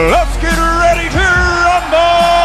Let's get ready to rumble!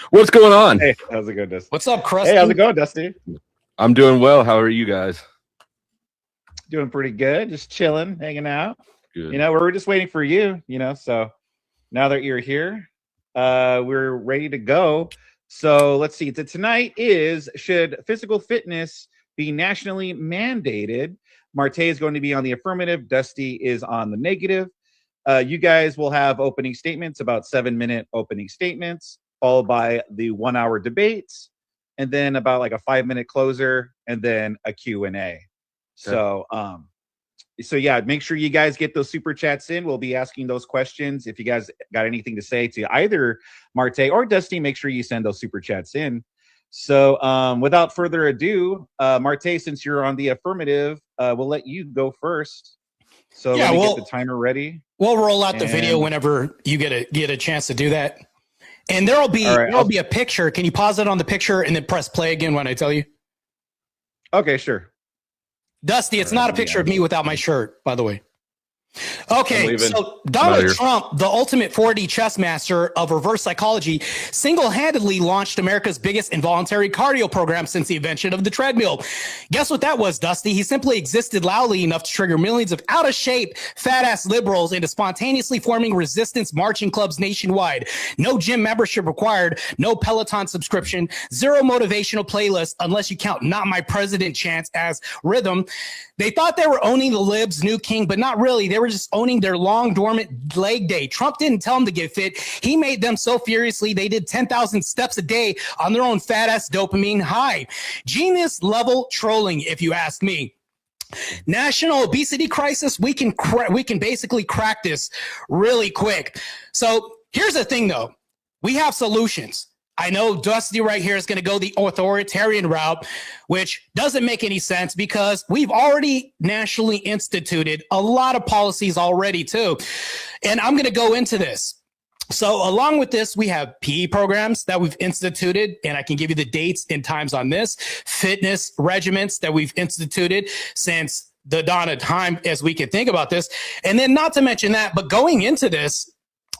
What's going on? Hey, how's it going, Dusty? What's up, Krusty? Hey, how's it going, Dusty? I'm doing well. How are you guys? Doing pretty good. Just chilling, hanging out. Good. You know, we're just waiting for you, you know, so now that you're here, we're ready to go. So let's see. Tonight is, should physical fitness be nationally mandated? Marte is going to be on the affirmative. Dusty is on the negative. You guys will have opening statements, about 7-minute opening statements, followed by the 1-hour debates, and then about like a 5-minute closer, and then a Q&A. So, so yeah, make sure you guys get those super chats in. We'll be asking those questions. If you guys got anything to say to either Marte or Dusty, make sure you send those super chats in. So without further ado, Marte, since you're on the affirmative, we'll let you go first. So Yeah, let me well- get the timer ready. We'll roll out the And- video whenever you get a chance to do that. And there'll be All right, there'll be a picture. Can you pause it on the picture and then press play again when I tell you? Okay, sure. Dusty, it's not a picture of me without my shirt, by the way. I'm Okay, leaving. so I'm Donald outta here. Trump, the ultimate 4D chess master of reverse psychology, single-handedly launched America's biggest involuntary cardio program since the invention of the treadmill. Guess what that was, Dusty? He simply existed loudly enough to trigger millions of out-of-shape, fat-ass liberals into spontaneously forming resistance marching clubs nationwide. No gym membership required, no Peloton subscription, zero motivational playlist unless you count Not My President chants as rhythm. They thought they were owning the libs' new king, but not really. They were just owning their long dormant leg day. Trump didn't tell them to get fit. He made them so furiously they did 10,000 steps a day on their own fat ass dopamine high. Genius level trolling, if you ask me. National obesity crisis. We can basically crack this really quick. So here's the thing, though. We have solutions. I know Dusty right here is going to go the authoritarian route, which doesn't make any sense because we've already nationally instituted a lot of policies already, too. And I'm going to go into this. So along with this, we have PE programs that we've instituted, and I can give you the dates and times on this, fitness regimens that we've instituted since the dawn of time as we can think about this. And then not to mention that, but going into this,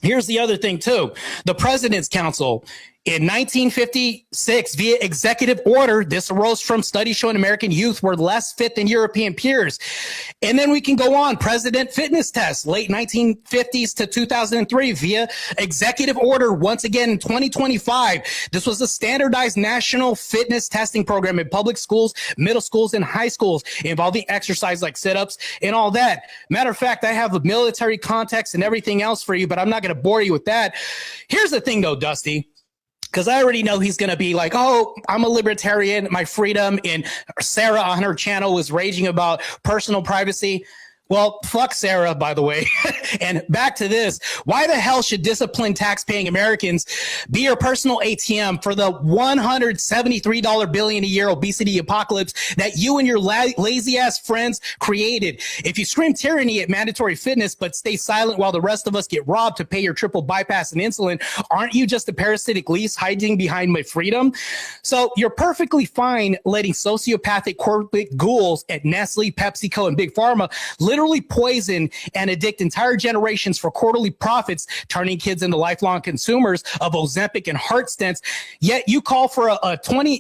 here's the other thing, too. The President's Council In 1956, via executive order, this arose from studies showing American youth were less fit than European peers. And then we can go on. President fitness test, late 1950s to 2003, via executive order, once again in 2025. This was a standardized national fitness testing program in public schools, middle schools, and high schools involving exercise like sit-ups and all that. Matter of fact, I have a military context and everything else for you, but I'm not going to bore you with that. Here's the thing, though, Dusty. Because I already know he's going to be like, oh, I'm a libertarian, my freedom. And Sarah on her channel was raging about personal privacy. Well, fuck Sarah, by the way. And back to this. Why the hell should disciplined tax-paying Americans be your personal ATM for the $173 billion a year obesity apocalypse that you and your lazy-ass friends created? If you scream tyranny at mandatory fitness but stay silent while the rest of us get robbed to pay your triple bypass and insulin, aren't you just a parasitic lease hiding behind my freedom? So you're perfectly fine letting sociopathic corporate ghouls at Nestle, PepsiCo, and Big Pharma literally poison and addict entire generations for quarterly profits, turning kids into lifelong consumers of Ozempic and heart stents. Yet you call for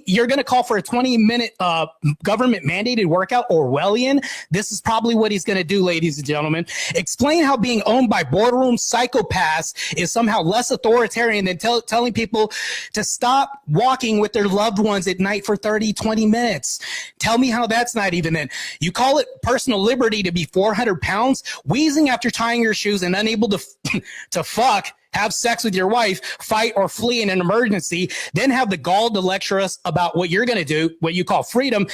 you're going to call for a 20-minute government mandated workout, Orwellian. This is probably what he's going to do, ladies and gentlemen. Explain how being owned by boardroom psychopaths is somehow less authoritarian than telling people to stop walking with their loved ones at night for 30, 20 minutes. Tell me how that's not even in. You call it personal liberty to be 400 pounds, wheezing after tying your shoes and unable to fuck, have sex with your wife, fight or flee in an emergency, then have the gall to lecture us about what you're going to do, what you call freedom.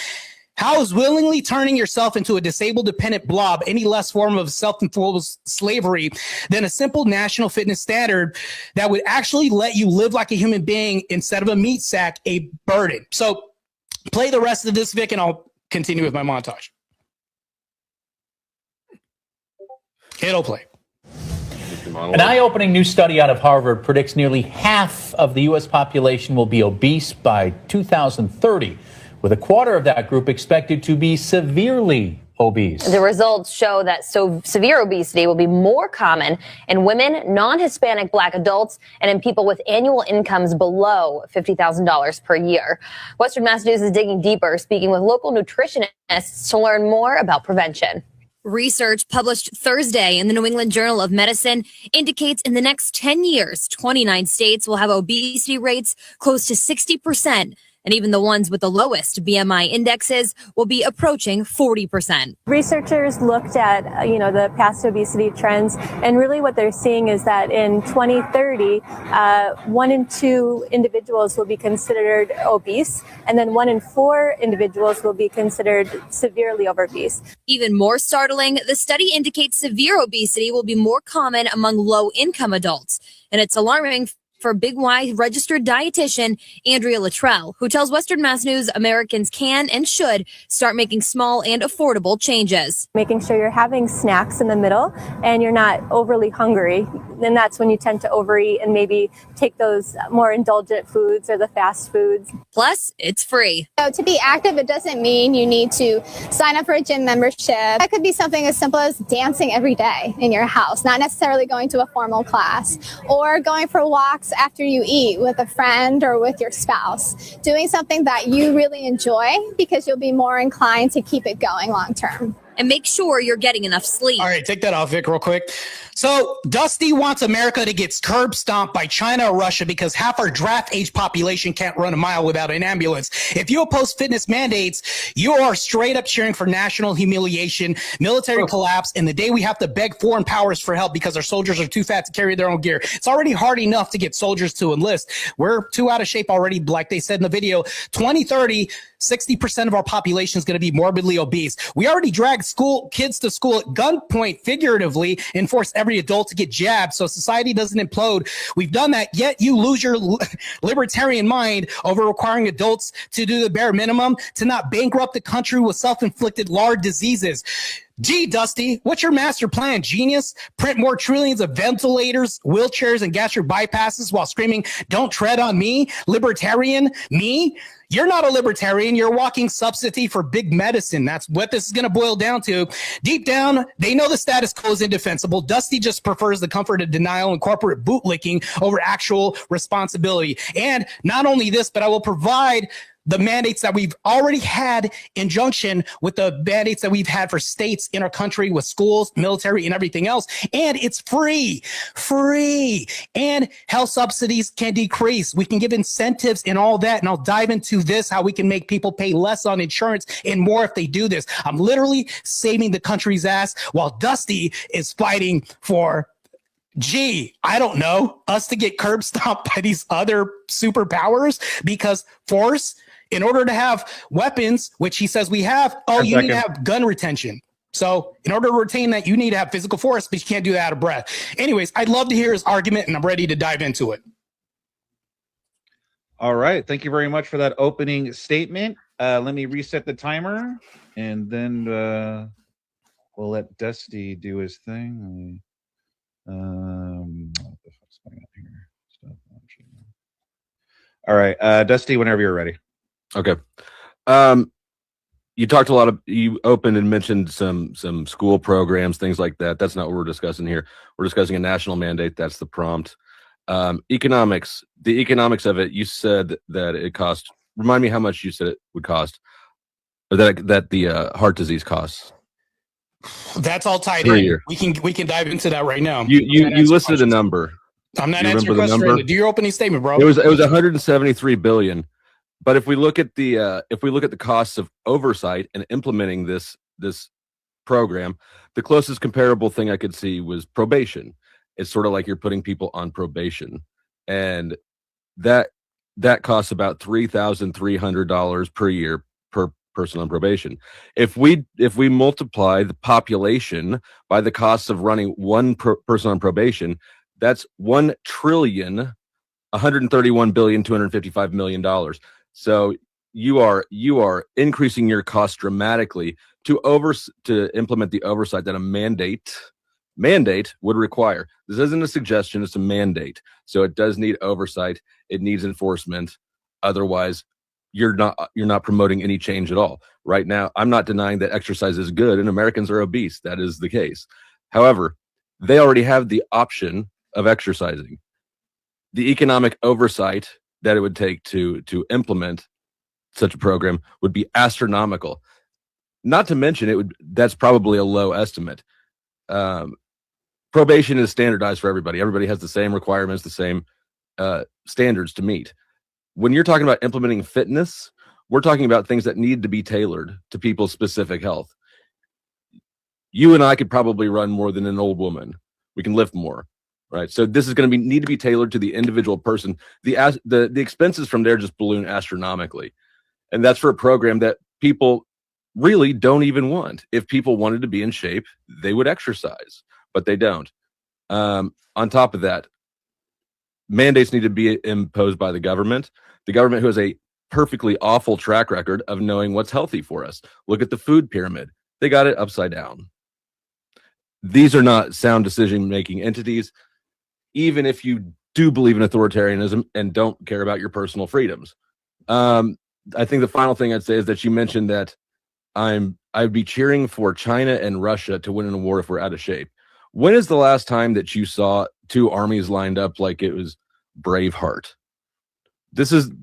How is willingly turning yourself into a disabled dependent blob any less form of self-imposed slavery than a simple national fitness standard that would actually let you live like a human being instead of a meat sack, a burden? So play the rest of this, Vic, and I'll continue with my montage. It'll play. An eye-opening new study out of Harvard predicts nearly half of the U.S. population will be obese by 2030, with a quarter of that group expected to be severely obese. The results show that severe obesity will be more common in women, non-Hispanic Black adults, and in people with annual incomes below $50,000 per year. Western Mass News is digging deeper, speaking with local nutritionists to learn more about prevention. Research published Thursday in the New England Journal of Medicine indicates in the next 10 years, 29 states will have obesity rates close to 60%. And even the ones with the lowest BMI indexes will be approaching 40%. Researchers looked at, the past obesity trends, and really what they're seeing is that in 2030, 1 in 2 individuals will be considered obese, and then 1 in 4 individuals will be considered severely obese. Even more startling, the study indicates severe obesity will be more common among low-income adults, and it's alarming for Big Y registered dietitian Andrea Luttrell, who tells Western Mass News Americans can and should start making small and affordable changes. Making sure you're having snacks in the middle and you're not overly hungry. Then that's when you tend to overeat and maybe take those more indulgent foods or the fast foods. Plus, it's free. So to be active, it doesn't mean you need to sign up for a gym membership. That could be something as simple as dancing every day in your house, not necessarily going to a formal class, or going for walks after you eat with a friend or with your spouse. Doing something that you really enjoy, because you'll be more inclined to keep it going long term. And make sure you're getting enough sleep. All right, take that off, Vic, real quick. So Dusty wants America to get curb stomped by China or Russia because half our draft age population can't run a mile without an ambulance. If you oppose fitness mandates, you are straight up cheering for national humiliation, military collapse, and the day we have to beg foreign powers for help because our soldiers are too fat to carry their own gear. It's already hard enough to get soldiers to enlist. We're too out of shape already, like they said in the video. 2030, 60% of our population is going to be morbidly obese. We already drag kids to school at gunpoint, figuratively, and force every adult to get jabbed so society doesn't implode. We've done that, yet you lose your libertarian mind over requiring adults to do the bare minimum, to not bankrupt the country with self-inflicted large diseases. Gee, Dusty, what's your master plan, genius? Print more trillions of ventilators, wheelchairs, and gastric bypasses while screaming, "Don't tread on me, libertarian, me"? You're not a libertarian. You're a walking substitute for big medicine. That's what this is going to boil down to. Deep down, they know the status quo is indefensible. Dusty just prefers the comfort of denial and corporate bootlicking over actual responsibility. And not only this, but I will provide the mandates that we've already had in junction with the mandates that we've had for states in our country with schools, military, and everything else. And it's free. And health subsidies can decrease. We can give incentives and all that. And I'll dive into this, how we can make people pay less on insurance and more if they do this. I'm literally saving the country's ass while Dusty is fighting for, I don't know, us to get curb stomped by these other superpowers, because force, in order to have weapons, which he says we have, you need to have gun retention. So in order to retain that, you need to have physical force, but you can't do that out of breath. Anyways, I'd love to hear his argument, and I'm ready to dive into it. All right. Thank you very much for that opening statement. Let me reset the timer, and then we'll let Dusty do his thing. What the fuck's going on here? Stop watching. All right, Dusty, whenever you're ready. Okay. You talked you opened and mentioned some school programs, things like that. That's not what we're discussing here. We're discussing a national mandate. That's the prompt. Economics, the economics of it, you said that it cost, remind me how much you said it would cost, or that the heart disease costs. That's all tied in. We can dive into that right now. You listed a number. I'm not answering your question. Do your opening statement, bro. It was 173 billion. But if we look at the costs of oversight and implementing this program, the closest comparable thing I could see was probation. It's sort of like you're putting people on probation, and that costs about $3,300 per year per person on probation. If we multiply the population by the costs of running one person on probation, that's $1,131,255 million. So you are increasing your costs dramatically to implement the oversight that a mandate would require. This isn't a suggestion, it's a mandate. So it does need oversight, it needs enforcement. Otherwise, you're not promoting any change at all. Right now, I'm not denying that exercise is good and Americans are obese. That is the case. However, they already have the option of exercising. The economic oversight that it would take to implement such a program would be astronomical. Not to mention, that's probably a low estimate. Probation is standardized for everybody. Everybody has the same requirements, the same standards to meet. When you're talking about implementing fitness, we're talking about things that need to be tailored to people's specific health. You and I could probably run more than an old woman. We can lift more. Right, so this is going to need to be tailored to the individual person. The expenses from there just balloon astronomically, and that's for a program that people really don't even want. If people wanted to be in shape, they would exercise, but they don't. On top of that, mandates need to be imposed by the government. The government, who has a perfectly awful track record of knowing what's healthy for us. Look at the food pyramid; they got it upside down. These are not sound decision-making entities. Even if you do believe in authoritarianism and don't care about your personal freedoms. I think the final thing I'd say is that you mentioned that I'd be cheering for China and Russia to win in a war if we're out of shape. When is the last time that you saw two armies lined up like it was Braveheart?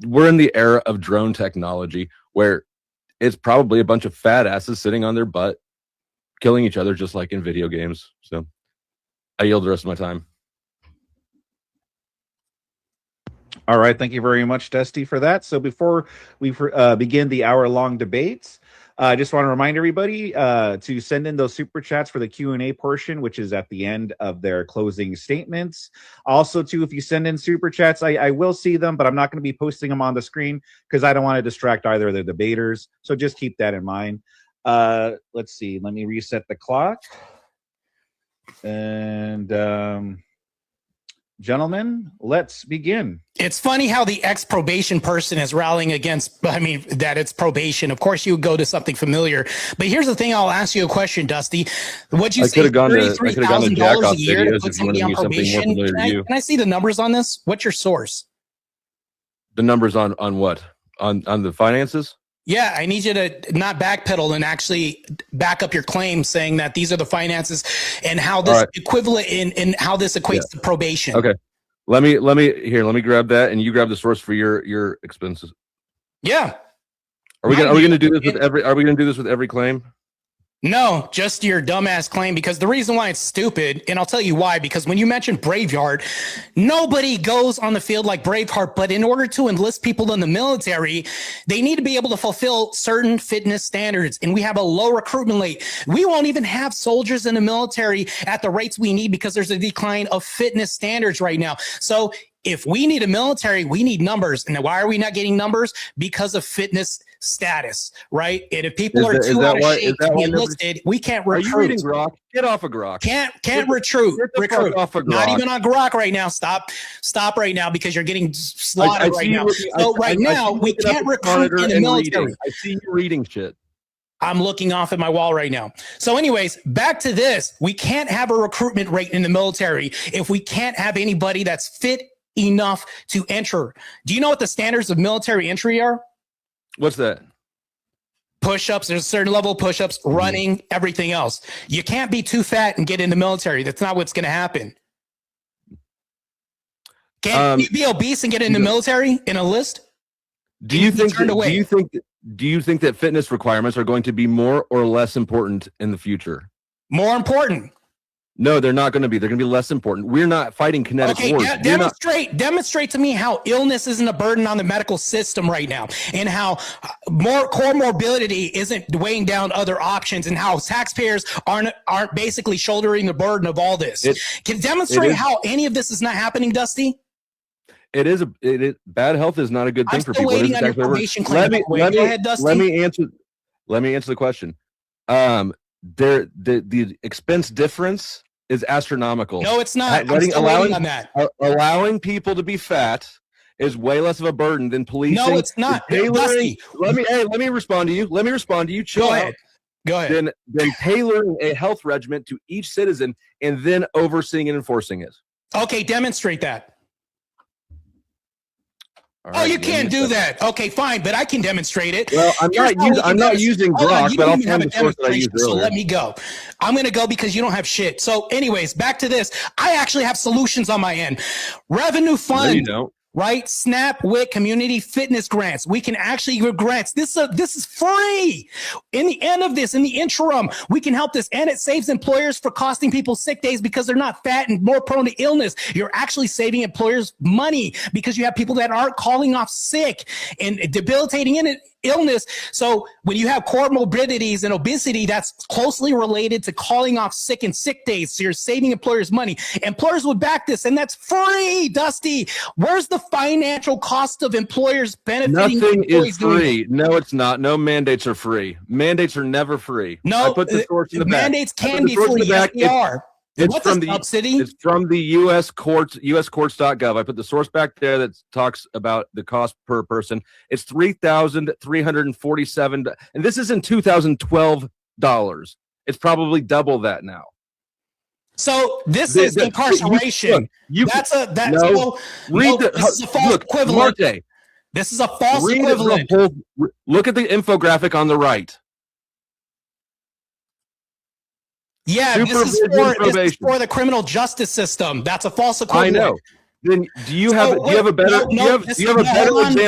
We're in the era of drone technology where it's probably a bunch of fat asses sitting on their butt, killing each other just like in video games. So I yield the rest of my time. All right. Thank you very much, Dusty, for that. So before we begin the hour-long debates, I just want to remind everybody to send in those super chats for the Q&A portion, which is at the end of their closing statements. Also, too, if you send in super chats, I will see them, but I'm not going to be posting them on the screen because I don't want to distract either of the debaters. So just keep that in mind. Let's see. Let me reset the clock. And gentlemen, let's begin. It's funny how the ex-probation person is rallying against, that it's probation. Of course, you would go to something familiar. But here's the thing. I'll ask you a question, Dusty. What'd you say? $33,000 a year to put somebody on probation? Can I see the numbers on this? What's your source? The numbers on what? On the finances? Yeah, I need you to not backpedal and actually back up your claim saying that these are the finances and how this equivalent in how this equates to probation. Okay. Let me grab that and you grab the source for your expenses. Yeah. Are we gonna do this with every claim? No, just your dumbass claim, because the reason why it's stupid, and I'll tell you why, because when you mentioned Braveheart, nobody goes on the field like Braveheart, but in order to enlist people in the military, they need to be able to fulfill certain fitness standards, and we have a low recruitment rate. We won't even have soldiers in the military at the rates we need because there's a decline of fitness standards right now. So if we need a military, we need numbers. And why are we not getting numbers? Because of fitness status, right? And if people are too out of shape to be enlisted, we can't recruit. Are you reading Grok? Get off of Grok. Can't recruit. Off of Grok. Not even on Grok right now. Stop right now, because you're getting slaughtered right now. So right now, we can't recruit in the military. I see you reading shit. I'm looking off at my wall right now. So anyways, back to this. We can't have a recruitment rate in the military if we can't have anybody that's fit enough to enter. Do you know what the standards of military entry are? What's that? Push-ups. There's a certain level of push-ups, running, everything else. You can't be too fat and get in the military. That's not what's going to happen. Can you be obese and get in the military in a list? Do you think that fitness requirements are going to be more or less important in the future? More important. No, they're not going to be. They're going to be less important. We're not fighting kinetic wars. Demonstrate to me how illness isn't a burden on the medical system right now, and how more core morbidity isn't weighing down other options, and how taxpayers aren't basically shouldering the burden of all this. Can demonstrate how any of this is not happening, Dusty? It is bad health is not a good thing for people. Waiting on your probation claim. Go ahead, Dusty. Let me answer the question. The expense difference is astronomical. No, it's not. I'm still waiting on that. Allowing people to be fat is way less of a burden than policing. No, it's not. Dusty. Let me respond to you. Chill out. Go ahead. Then tailoring a health regimen to each citizen and then overseeing and enforcing it. Okay, demonstrate that. Right, you can't do that. Okay, fine, but I can demonstrate it. Well, I'm not using Grok, but I'll find the source that I used earlier. So let me go. I'm going to go because you don't have shit. So anyways, back to this. I actually have solutions on my end. Revenue fund. No, you don't. Right? SNAP, WIC, community fitness grants. We can actually give grants. This is free. In the end of this, in the interim, we can help this. And it saves employers for costing people sick days because they're not fat and more prone to illness. You're actually saving employers money because you have people that aren't calling off sick and debilitating illness. So when you have comorbidities and obesity, that's closely related to calling off sick and sick days. So you're saving employers money. Employers would back this, and that's free, Dusty. Where's the financial cost of employers benefiting? Nothing is free. No, it's not. No mandates are free. Mandates are never free. No, I put the source in the mandates back. can be free. Yes, they are. It's from the U.S. courts, uscourts.gov. I put the source back there that talks about the cost per person. It's $3,347, and this is in 2012 dollars. It's probably double that now. So this is incarceration. This is a false equivalent. Marte, this is a false equivalent. Look at the infographic on the right. Yeah, this is for the criminal justice system. That's a false equivalent. I know. Then do you have a better example? Let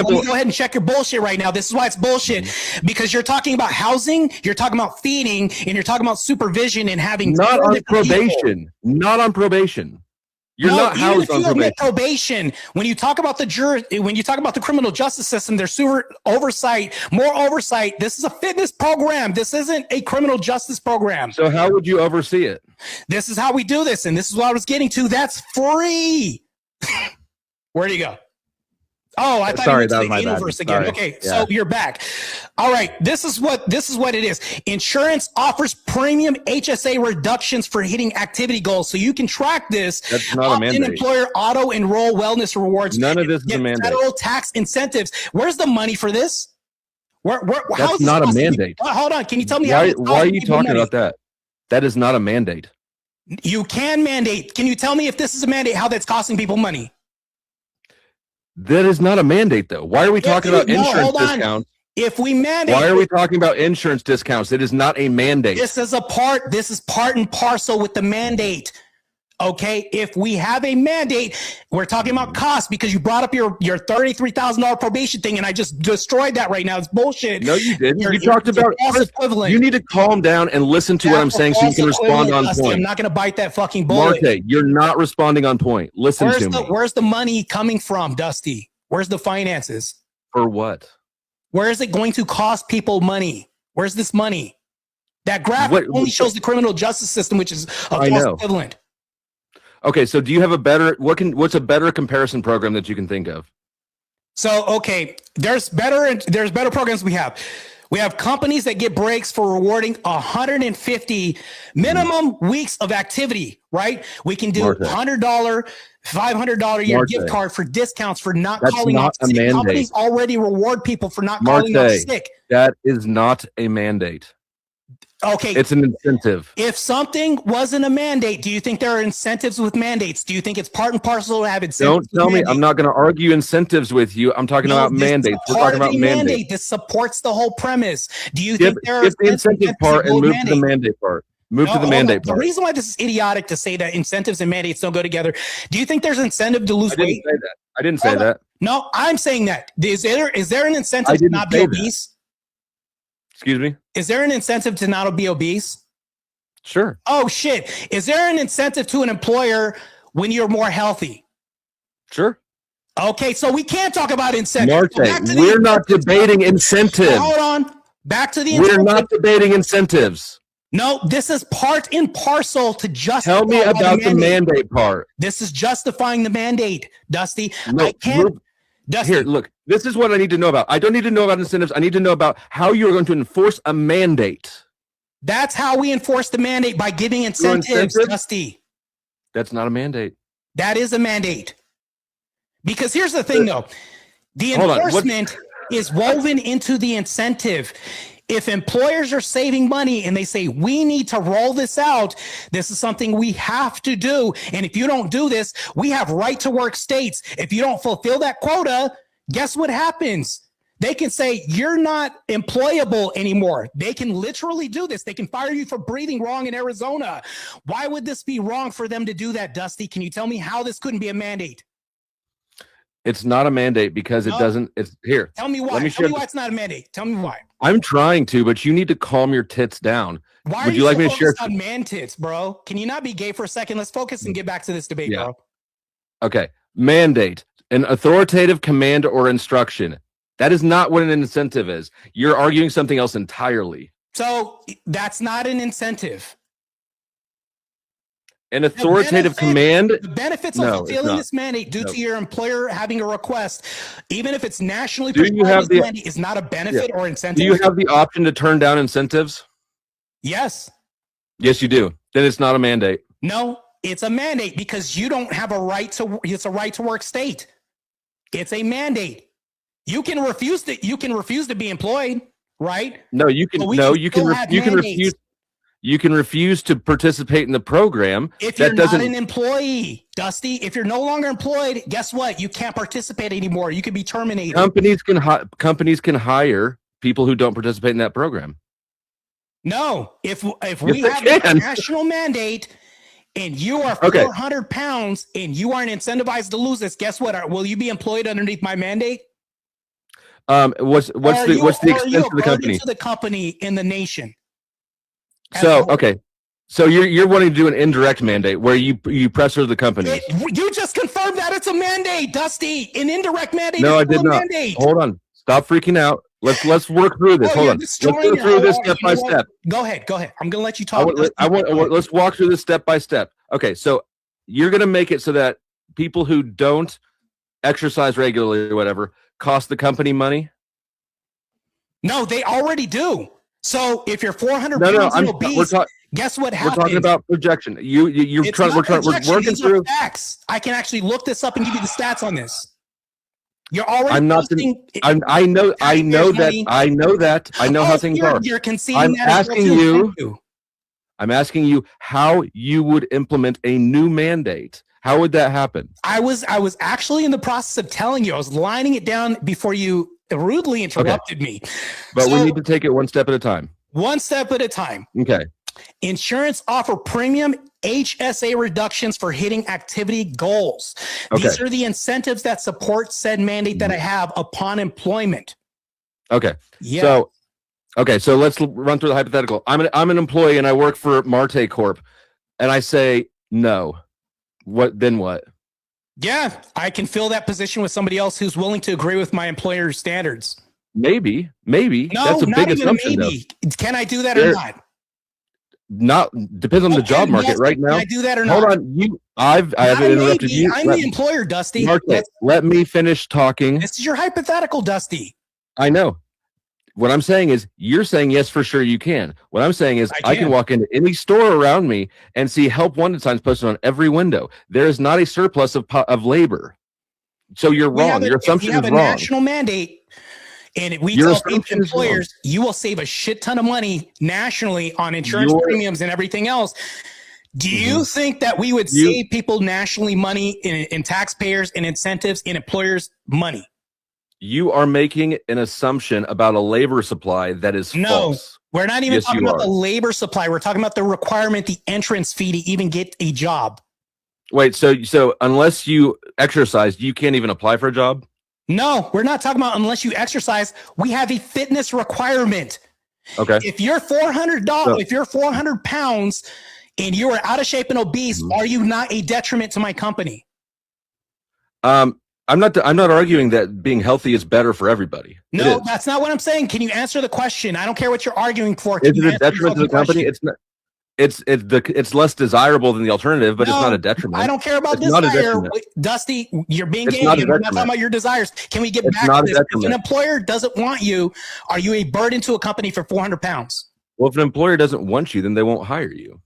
me go ahead and check your bullshit right now. This is why it's bullshit, because you're talking about housing, you're talking about feeding, and you're talking about supervision and having not on probation. Not on probation. You're not housed on probation. When you talk about the criminal justice system, there's more oversight. This is a fitness program. This isn't a criminal justice program. So how would you oversee it? This is how we do this, and this is what I was getting to. That's free. Where do you go? Oh, I thought Sorry, you that was went to my the bad. Aniverse again. Sorry. Okay, Yeah. so you're back. All right, this is what it is. Insurance offers premium HSA reductions for hitting activity goals, so you can track this. That's not a Opt-in mandate. employer auto enroll wellness rewards. None of this is Get a mandate. Federal tax incentives. Where's the money for this? How That's is this not a costing mandate. people- Hold on, can you tell me Why it's are costing you people talking money? about that? That is not a mandate. You can mandate. Can you tell me if this is a mandate, how that's costing people money? That is not a mandate, though. Why are we talking about insurance hold on. discounts? If we mandate, Why are we talking about insurance discounts? It is not a mandate. this is part and parcel with the mandate. Okay, if we have a mandate, we're talking about cost because you brought up your $33,000 probation thing, and I just destroyed that right now. It's bullshit. No, you didn't. You're- You talked it's a about. false equivalent. You need to calm down and listen to what I'm saying, so you can respond on Dusty, I'm point. not going to bite that fucking bullet. Marte, you're not responding on point. Listen to me. Where's the money coming from, Dusty? Where's the finances? For what? Where is it going to cost people money? Where's this money? That graph What- only shows the criminal justice system, which is a I false know. equivalent. Okay, so do you have a better? What's a better comparison program that you can think of? So, okay, there's better programs we have. We have companies that get breaks for rewarding 150 minimum weeks of activity, right? We can do Marte. $100, $500 a year Marte. gift card for discounts for not That's calling not out a sick. mandate. Companies already reward people for not calling out Marte, sick. that is not a mandate. Okay, It's an incentive. if something wasn't a mandate, do you think there are incentives with mandates? Do you think it's part and parcel to have incentives? Don't tell me. I'm not going to argue incentives with you. I'm talking about mandates. We're talking about mandates. This supports the whole premise. Do you think there are Skip the incentive part and move to the mandate part. Move to the hold mandate on. The part. reason why this is idiotic to say that incentives and mandates don't go together. Do you think there's incentive to lose I didn't weight? say that. I didn't say Hold on. that. No, I'm saying that. Is there an I incentive to didn't not be say that. obese? Excuse me? Is there an incentive to not be obese? Sure. Oh shit. Is there an incentive to an employer when you're more healthy? Sure. Okay, so we can't talk about incentives. Marte, Back to the we're not incentives. debating incentives. Hold on. Back to the We're incentives. not debating incentives. No, this is part and parcel to justify. Tell me about the mandate. mandate part. This is justifying the mandate, Dusty. No, I can't. we're- Dusty, Here, look, this is what I need to know about. I don't need to know about incentives. I need to know about how you're going to enforce a mandate. that's how we enforce the mandate by giving incentives, incentive? Dusty. That's not a mandate. That is a mandate. Because here's the thing, though. The Hold on, what- enforcement is woven into the incentive. If employers are saving money and they say, we need to roll this out, this is something we have to do. And if you don't do this, we have right to work states. If you don't fulfill that quota, guess what happens? They can say you're not employable anymore. They can literally do this. They can fire you for breathing wrong in Arizona. Why would this be wrong for them to do that, Dusty? Can you tell me how this couldn't be a mandate? It's not a mandate because it No. doesn't. It's here. Tell me why. Let me Tell me share why it's not a mandate. Tell me why. I'm trying to, but you need to calm your tits down. Why Would are you like so me to share? focused on man tits, bro? Can you not be gay for a second? Let's focus and get back to this debate, Yeah. bro. Okay. Mandate, an authoritative command or instruction. That is not what an incentive is. You're arguing something else entirely. So that's not an incentive. An authoritative command. The benefits No, of it's fulfilling not. this mandate due No. to your employer having a request, even if it's nationally Do you prescribed have as the- mandate, is not a benefit or incentive. Do you have the option to turn down incentives? Yes. Yes, you do. Then it's not a mandate. No, it's a mandate because you don't have a right to. It's a right to work state. It's a mandate. You can refuse to. You can refuse to be employed, right? No, you can. But we No, can you can. still have You can mandates. refuse. You can refuse to participate in the program. If that you're not doesn't. an employee, Dusty, if you're no longer employed, guess what? You can't participate anymore. You could be terminated. Companies can hire people who don't participate in that program. No, if we Yes, have they a can. national mandate and you are Okay. 400 pounds and you aren't incentivized to lose this, guess what? Will you be employed underneath my mandate? What's Or the are you- what's the or are you expense a of the burden company? to the company in the nation? As a So whole. okay, so you're wanting to do an indirect mandate where you pressure the companies. You just confirmed that it's a mandate, Dusty. An indirect mandate. No, is I still did a not. Mandate. Hold on. Stop freaking out. Let's work through this. Oh, Hold you're on. Let's destroying go your through this whole- step by you know what? step. Go ahead. Go ahead. I'm going to let you I talk. want, Dusty. let's walk through this step by step. Okay, so you're going to make it so that people who don't exercise regularly or whatever cost the company money? No, they already do. So if you're 400 pounds and obese, guess what happens? We're talking about projection. We're working through facts. I can actually look this up and give you the stats on this. You're already. I know that. I know how things are. You're conceding that. I'm asking you how you would implement a new mandate. How would that happen? I was actually in the process of telling you. I was lining it down before you rudely interrupted me. But we need to take it one step at a time. One step at a time. Okay. Insurance offer premium HSA reductions for hitting activity goals. Okay. These are the incentives that support said mandate that I have upon employment. Okay. Yeah. So let's run through the hypothetical. I'm an employee and I work for Marte Corp. And I say no. Then what? Yeah, I can fill that position with somebody else who's willing to agree with my employer's standards. Maybe. No, that's a not big even assumption. maybe. Can I do that or not? Depends on the job market right now. Can I do that or not? Hold on. I haven't interrupted you. I'm the employer, Dusty. Marte, let me finish talking. This is your hypothetical, Dusty. I know. What I'm saying is, you're saying yes, for sure you can. What I'm saying is, I can walk into any store around me and see help wanted signs posted on every window. There is not a surplus of labor. So you're wrong. Your assumption is wrong. We have a national mandate, and we tell employers you will save a shit ton of money nationally on insurance premiums and everything else. Do you think that we would save people nationally money in taxpayers and incentives and employers money? You are making an assumption about a labor supply that is false. We're not even talking about the labor supply. We're talking about the requirement, the entrance fee to even get a job. Wait, so unless you exercise, you can't even apply for a job? No, we're not talking about unless you exercise. We have a fitness requirement. Okay. If you're if you're 400 pounds and you are out of shape and obese, are you not a detriment to my company? I'm not arguing that being healthy is better for everybody. No, that's not what I'm saying. Can you answer the question? I don't care what you're arguing for. Is it a detriment to the company? It's not. It's less desirable than the alternative, but it's not a detriment. I don't care about desire. Dusty, you're being gay. We're not talking about your desires. Can we get back to this? If an employer doesn't want you, are you a burden to a company for 400 pounds? Well, if an employer doesn't want you, then they won't hire you.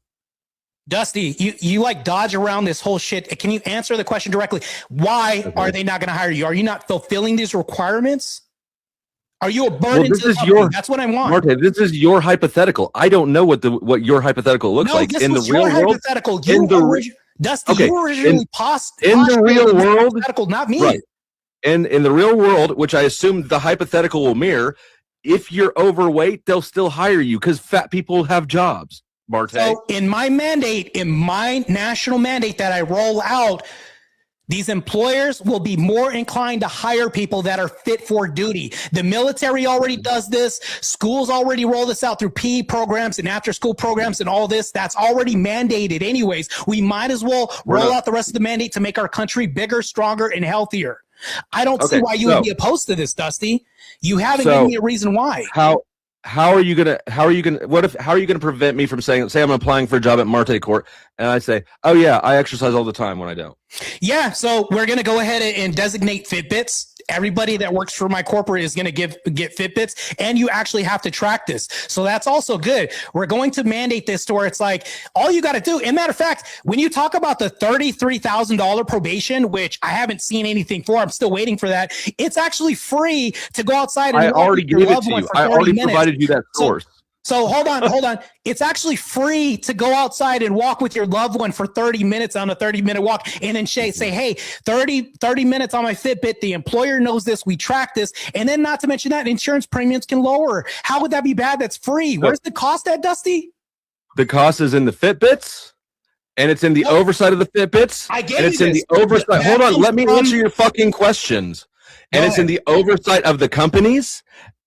Dusty, you like dodge around this whole shit. Can you answer the question directly? Why are they not going to hire you? Are you not fulfilling these requirements? Are you a burden to the company? That's what I want. Marte, this is your hypothetical. I don't know what your hypothetical looks like in the real world. Dusty, you originally in the real world, not me. Right. And in the real world, which I assume the hypothetical will mirror, if you're overweight, they'll still hire you because fat people have jobs. Marte. So in my mandate, in my national mandate that I roll out, these employers will be more inclined to hire people that are fit for duty. The military already does this. Schools already roll this out through PE programs and after school programs and all this. That's already mandated anyways. We might as well roll out the rest of the mandate to make our country bigger, stronger, and healthier. I don't see why you would be opposed to this, Dusty. You haven't given me a reason why. How are you gonna prevent me from say I'm applying for a job at Marte Corp and I say, oh yeah, I exercise all the time when I don't? Yeah, so we're gonna go ahead and designate Fitbits. Everybody that works for my corporate is going to get Fitbits, and you actually have to track this. So that's also good. We're going to mandate this to where it's like all you got to do. And matter of fact, when you talk about the $33,000 probation, which I haven't seen anything for, I'm still waiting for that. It's actually free to go outside and I already gave it to you. I already provided you that source. So hold on. It's actually free to go outside and walk with your loved one for 30 minutes on a 30-minute walk and then say, hey, 30 minutes on my Fitbit. The employer knows this. We track this. And then not to mention that insurance premiums can lower. How would that be bad? That's free. Where's the cost at, Dusty? The cost is in the Fitbits and it's in the oversight of the Fitbits. It's in the oversight. Hold on. Let me answer your fucking questions. And it's in the oversight of the companies.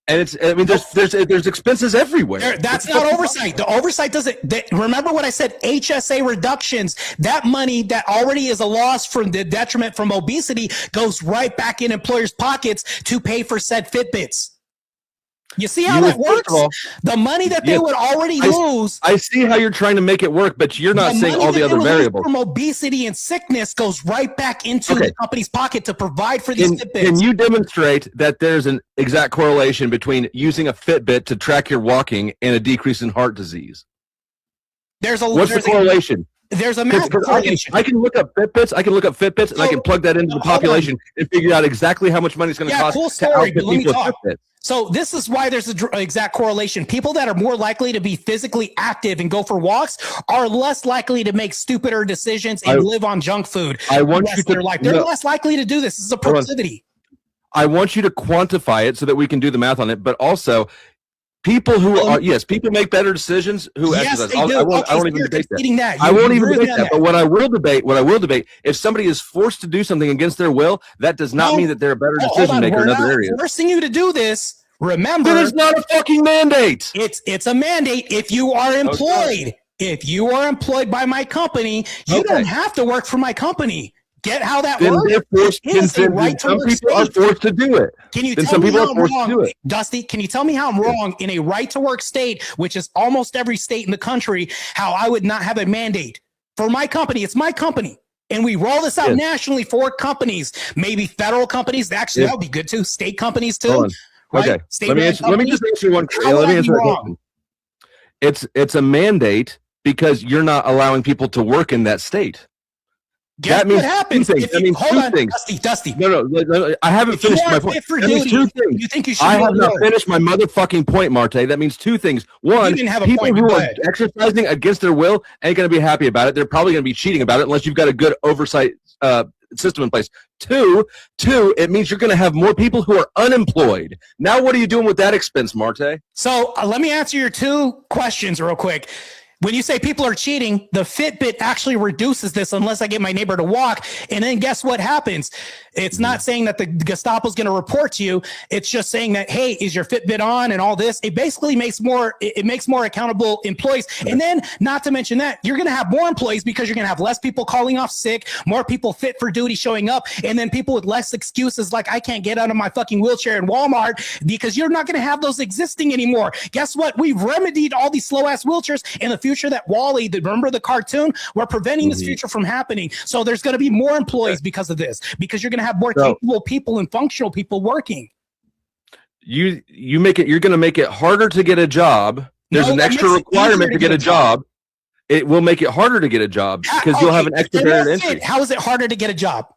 And there's expenses everywhere. That's not oversight. The oversight doesn't. Remember what I said? HSA reductions. That money that already is a loss from the detriment from obesity goes right back in employers' pockets to pay for said Fitbits. You see how that works? All, the money that they would already lose. I see how you're trying to make it work, but you're not saying all the other variables. From obesity and sickness goes right back into the company's pocket to provide for these Fitbits. Can you demonstrate that there's an exact correlation between using a Fitbit to track your walking and a decrease in heart disease? What's the correlation? There's a massive correlation. I can look up Fitbits. And I can plug that into the population and figure out exactly how much money it's going to cost. Cool story, but let me talk. So this is why there's an exact correlation. People that are more likely to be physically active and go for walks are less likely to make stupider decisions and live on junk food. I want you to. They're less likely to do this. This is a proclivity. I want you to quantify it so that we can do the math on it, but also. People who are people make better decisions who exercise. I won't even debate that. I won't even debate that. But what I will debate, if somebody is forced to do something against their will, that does not mean that they're a better decision maker in other areas. Forcing you to do this. Remember, it is not a fucking mandate. It's a mandate if you are employed. If you are employed by my company, you don't have to work for my company. Get how that works? Some people are forced to do it. Can you tell me how I'm wrong, Dusty? Can you tell me how I'm wrong in a right to work state, which is almost every state in the country, how I would not have a mandate for my company? It's my company. And we roll this out nationally for companies, maybe federal companies. Actually, that would be good too. State companies too. Right? Okay. Let me just answer one. Let me answer that question. It's a mandate because you're not allowing people to work in that state. That means what happens. Hold on, Dusty. No, I haven't finished my point. That means two things. You think you should? I have not finished my motherfucking point, Marte. That means two things. One, people who are exercising against their will ain't going to be happy about it. They're probably going to be cheating about it unless you've got a good oversight system in place. Two, it means you're going to have more people who are unemployed. Now, what are you doing with that expense, Marte? So let me answer your two questions real quick. When you say people are cheating, the Fitbit actually reduces this unless I get my neighbor to walk. And then guess what happens? It's not saying that the Gestapo's going to report to you. It's just saying that, hey, is your Fitbit on and all this? It basically makes more accountable employees. And then not to mention that you're going to have more employees because you're going to have less people calling off sick, more people fit for duty showing up, and then people with less excuses like I can't get out of my fucking wheelchair in Walmart because you're not going to have those existing anymore. Guess what? We've remedied all these slow ass wheelchairs in the future that Wall-E, remember the cartoon? We're preventing this future from happening. So there's going to be more employees because of this, because you're going to have more capable people and functional people working. You're going to make it harder to get a job. There's an extra requirement to get a job. It will make it harder to get a job because you'll have an extra barrier to entry. How is it harder to get a job?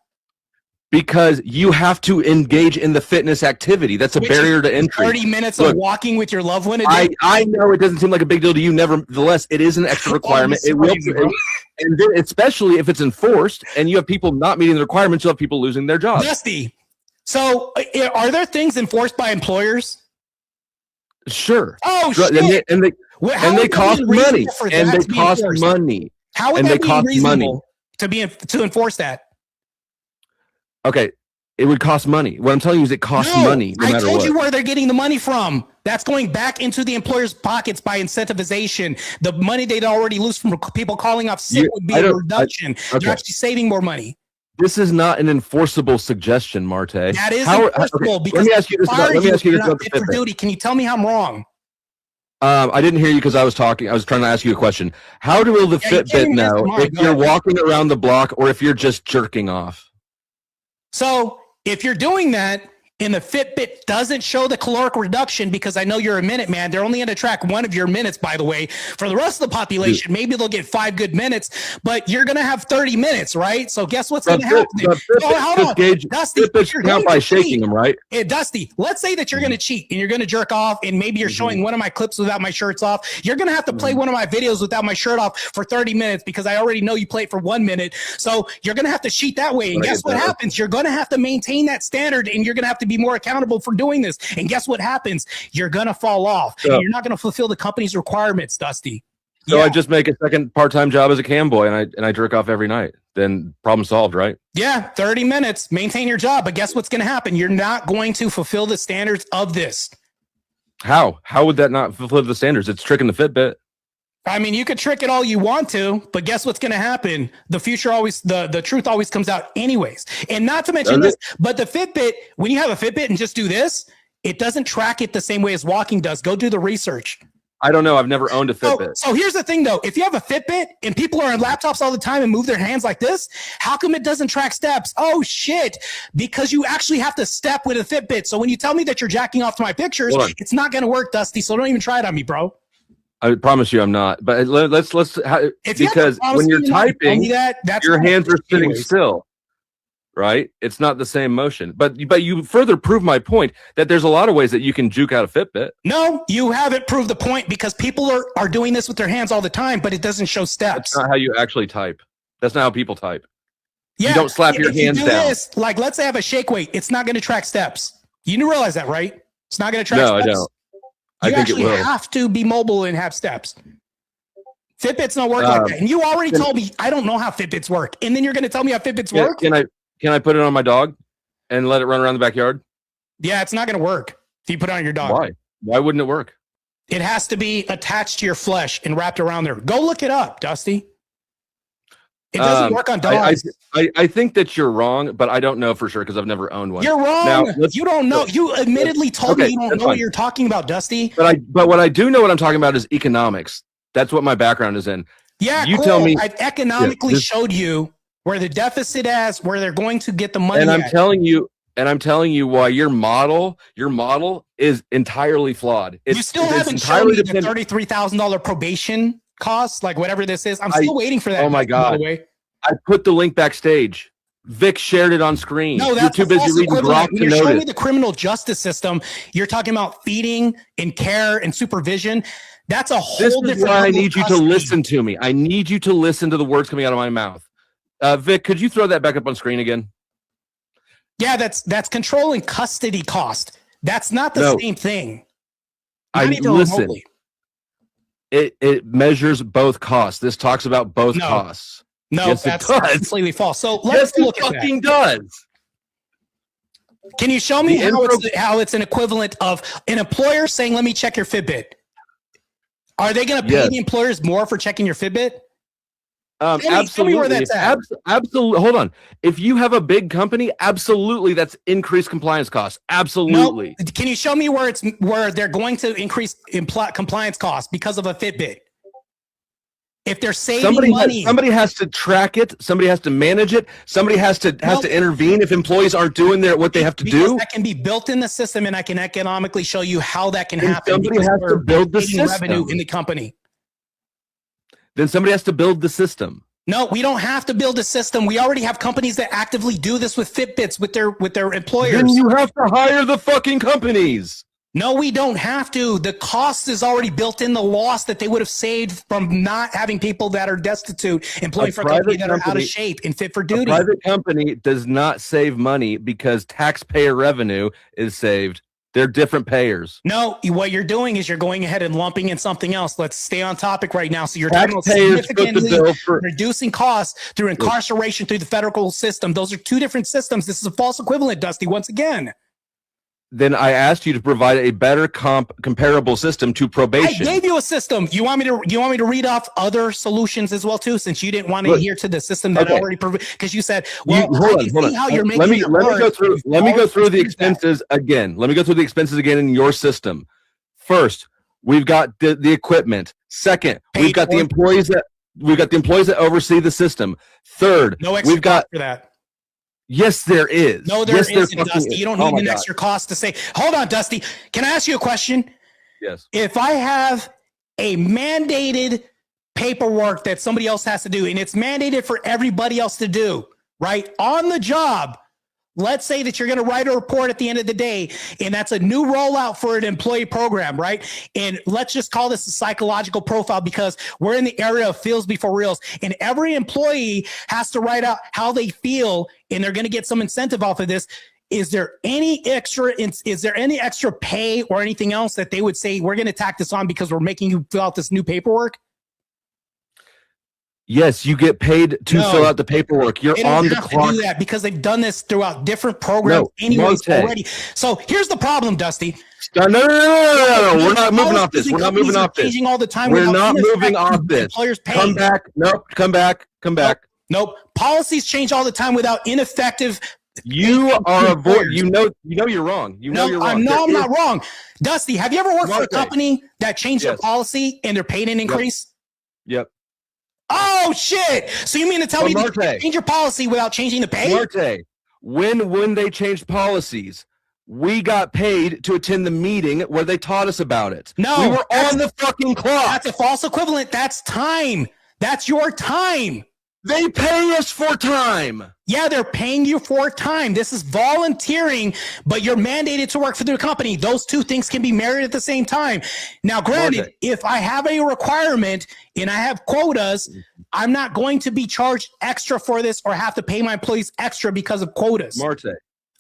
Because you have to engage in the fitness activity. That's a barrier to entry. 30 minutes of walking with your loved one a day? I know it doesn't seem like a big deal to you. Nevertheless, it is an extra requirement. It will, and then especially if it's enforced and you have people not meeting the requirements, you'll have people losing their jobs. Dusty, so are there things enforced by employers? Sure. Oh, shit. And they cost money. And they cost money. How would that be reasonable to enforce that? Okay, it would cost money. What I'm telling you is it costs money no matter what. I told you where they're getting the money from. That's going back into the employer's pockets by incentivization. The money they'd already lose from people calling off sick would be a reduction. You're actually saving more money. This is not an enforceable suggestion, Marte. That is enforceable because let me ask you this about the Fitbit. Duty. Can you tell me how I'm wrong? I didn't hear you because I was talking. I was trying to ask you a question. How will the Fitbit know if you're walking around the block or if you're just jerking off? So if you're doing that and the Fitbit doesn't show the caloric reduction, because I know you're a minute man, they're only going to track one of your minutes, by the way. For the rest of the population, maybe they'll get 5 good minutes, but you're going to have 30 minutes, right? So guess what's going to happen? Hold on. Dusty, Fitbits count by shaking them, right? Hey, Dusty, let's say that you're going to cheat and you're going to jerk off and maybe you're showing one of my clips without my shirts off. You're going to have to play one of my videos without my shirt off for 30 minutes because I already know you play it for 1 minute. So you're going to have to cheat that way. And guess what happens? You're going to have to maintain that standard and you're going to have to be more accountable for doing this. And guess what happens? You're going to fall off. And you're not going to fulfill the company's requirements, Dusty. So I just make a second part-time job as a cam boy and I jerk off every night. Then problem solved, right? Yeah, 30 minutes, maintain your job. But guess what's going to happen? You're not going to fulfill the standards of this. How? How would that not fulfill the standards? It's tricking the Fitbit. I mean, you could trick it all you want to, but guess what's going to happen? The future always, the truth always comes out anyways. And not to mention this, but the Fitbit, when you have a Fitbit and just do this, It doesn't track it the same way as walking does. Go do the research. I don't know. I've never owned a Fitbit. So here's the thing, though. If you have a Fitbit and people are on laptops all the time and move their hands like this, how come it doesn't track steps? Oh, shit. Because you actually have to step with a Fitbit. So when you tell me that you're jacking off to my pictures, it's not going to work, Dusty. So don't even try it on me, bro. I promise you I'm not. But let's because when you're typing, your hands are sitting still. Right? It's not the same motion. But you further prove my point that there's a lot of ways that you can juke out a Fitbit. No, you haven't proved the point because people are doing this with their hands all the time, but it doesn't show steps. That's not how you actually type. That's not how people type. Yeah, you don't slap your hands down. This, like, let's say I have a shake weight. It's not going to track steps. You realize that, right? It's not going to track steps. No, I don't. You actually have to be mobile and have steps. Fitbits don't work like that. And you already told me I don't know how Fitbits work. And then you're going to tell me how Fitbits work? Can I put it on my dog and let it run around the backyard? Yeah, it's not going to work if you put it on your dog. Why? Why wouldn't it work? It has to be attached to your flesh and wrapped around there. Go look it up, Dusty. It doesn't work on dogs. I think that you're wrong, but I don't know for sure because I've never owned one. You're wrong. Now, you don't know. You admittedly told me you don't know what you're talking about, Dusty. But what I do know what I'm talking about is economics. That's what my background is in. Yeah, you tell me. I've economically showed you where the deficit is, where they're going to get the money. And I'm telling you why your model is entirely flawed. You still haven't shown me the $33,000 probation cost, like whatever this is. I'm still waiting for that. Oh my God. By the way. I put the link backstage. Vic shared it on screen. No, that's you're too busy reading Grok to notice. You're showing me the it. criminal justice system. You're talking about feeding and care and supervision. That's a whole different. This is why I need you to listen to me. I need you to listen to the words coming out of my mouth. Vic, could you throw that back up on screen again? Yeah, that's controlling custody cost. That's not the same thing. Listen. It measures both costs. This talks about both costs. No, yes, that's completely false. So let's look at that. It does. Can you show me how it's an equivalent of an employer saying, "Let me check your Fitbit"? Are they going to pay the employers more for checking your Fitbit? Absolutely. Tell me where that's at. Absolutely. Hold on. If you have a big company, absolutely, that's increased compliance costs. Absolutely. No. Can you show me where they're going to increase compliance costs because of a Fitbit? If they're saving money, somebody has to track it. Somebody has to manage it. Somebody has to intervene if employees aren't doing what they have to do. That can be built in the system, and I can economically show you how that can happen. Somebody has to build the system. Revenue in the company. Then somebody has to build the system. No, we don't have to build a system. We already have companies that actively do this with Fitbits with their employers. Then you have to hire the fucking companies. No, we don't have to. The cost is already built in the loss that they would have saved from not having people that are destitute employing for a company that are out of shape and fit for duty. A private company does not save money because taxpayer revenue is saved. They're different payers. No, what you're doing is you're going ahead and lumping in something else. Let's stay on topic right now. So you're significantly reducing costs through incarceration through the federal system. Those are two different systems. This is a false equivalent, Dusty, once again. Then I asked you to provide a better comparable system to probation. I gave you a system. You want me to read off other solutions as well too, since you didn't want to adhere to the system that already because you said, well, hold on. How you're making let me go through the expenses again. Let me go through the expenses again in your system. First, we've got the equipment. Second, we've got the employees that oversee the system. Third, we've got for that. Yes, there is. No, there isn't, Dusty. You don't need an extra cost to say, hold on, Dusty. Can I ask you a question? Yes. If I have a mandated paperwork that somebody else has to do, and it's mandated for everybody else to do, right? On the job, let's say that you're going to write a report at the end of the day, and that's a new rollout for an employee program, right? And let's just call this a psychological profile because we're in the area of feels before reals, and every employee has to write out how they feel, and they're going to get some incentive off of this. Is there any extra pay or anything else that they would say, we're going to tack this on because we're making you fill out this new paperwork? Yes, you get paid to fill out the paperwork. You're on the clock. To do that because they've done this throughout different programs already. So here's the problem, Dusty. No. We're not moving off this. We're not moving off this. Changing all the time. We're not moving off this. Employers pay. Come back. Nope. Come back. Nope. Policies change all the time without ineffective You are you know you're wrong. You know you're wrong. I'm not wrong. Dusty, have you ever worked for a company that changed their Yes. policy and they're paying an increase? Yep. Oh shit! So you mean to tell me Marte, they change your policy without changing the pay? Marte, when they changed policies, we got paid to attend the meeting where they taught us about it. No, we were on the fucking clock. That's a false equivalent. That's time. That's your time. They pay us for time. Yeah, they're paying you for time. This is volunteering, but you're mandated to work for the company. Those two things can be married at the same time. Now, granted, Marte. if I have a requirement and I have quotas, I'm not going to be charged extra for this or have to pay my employees extra because of quotas. Marte,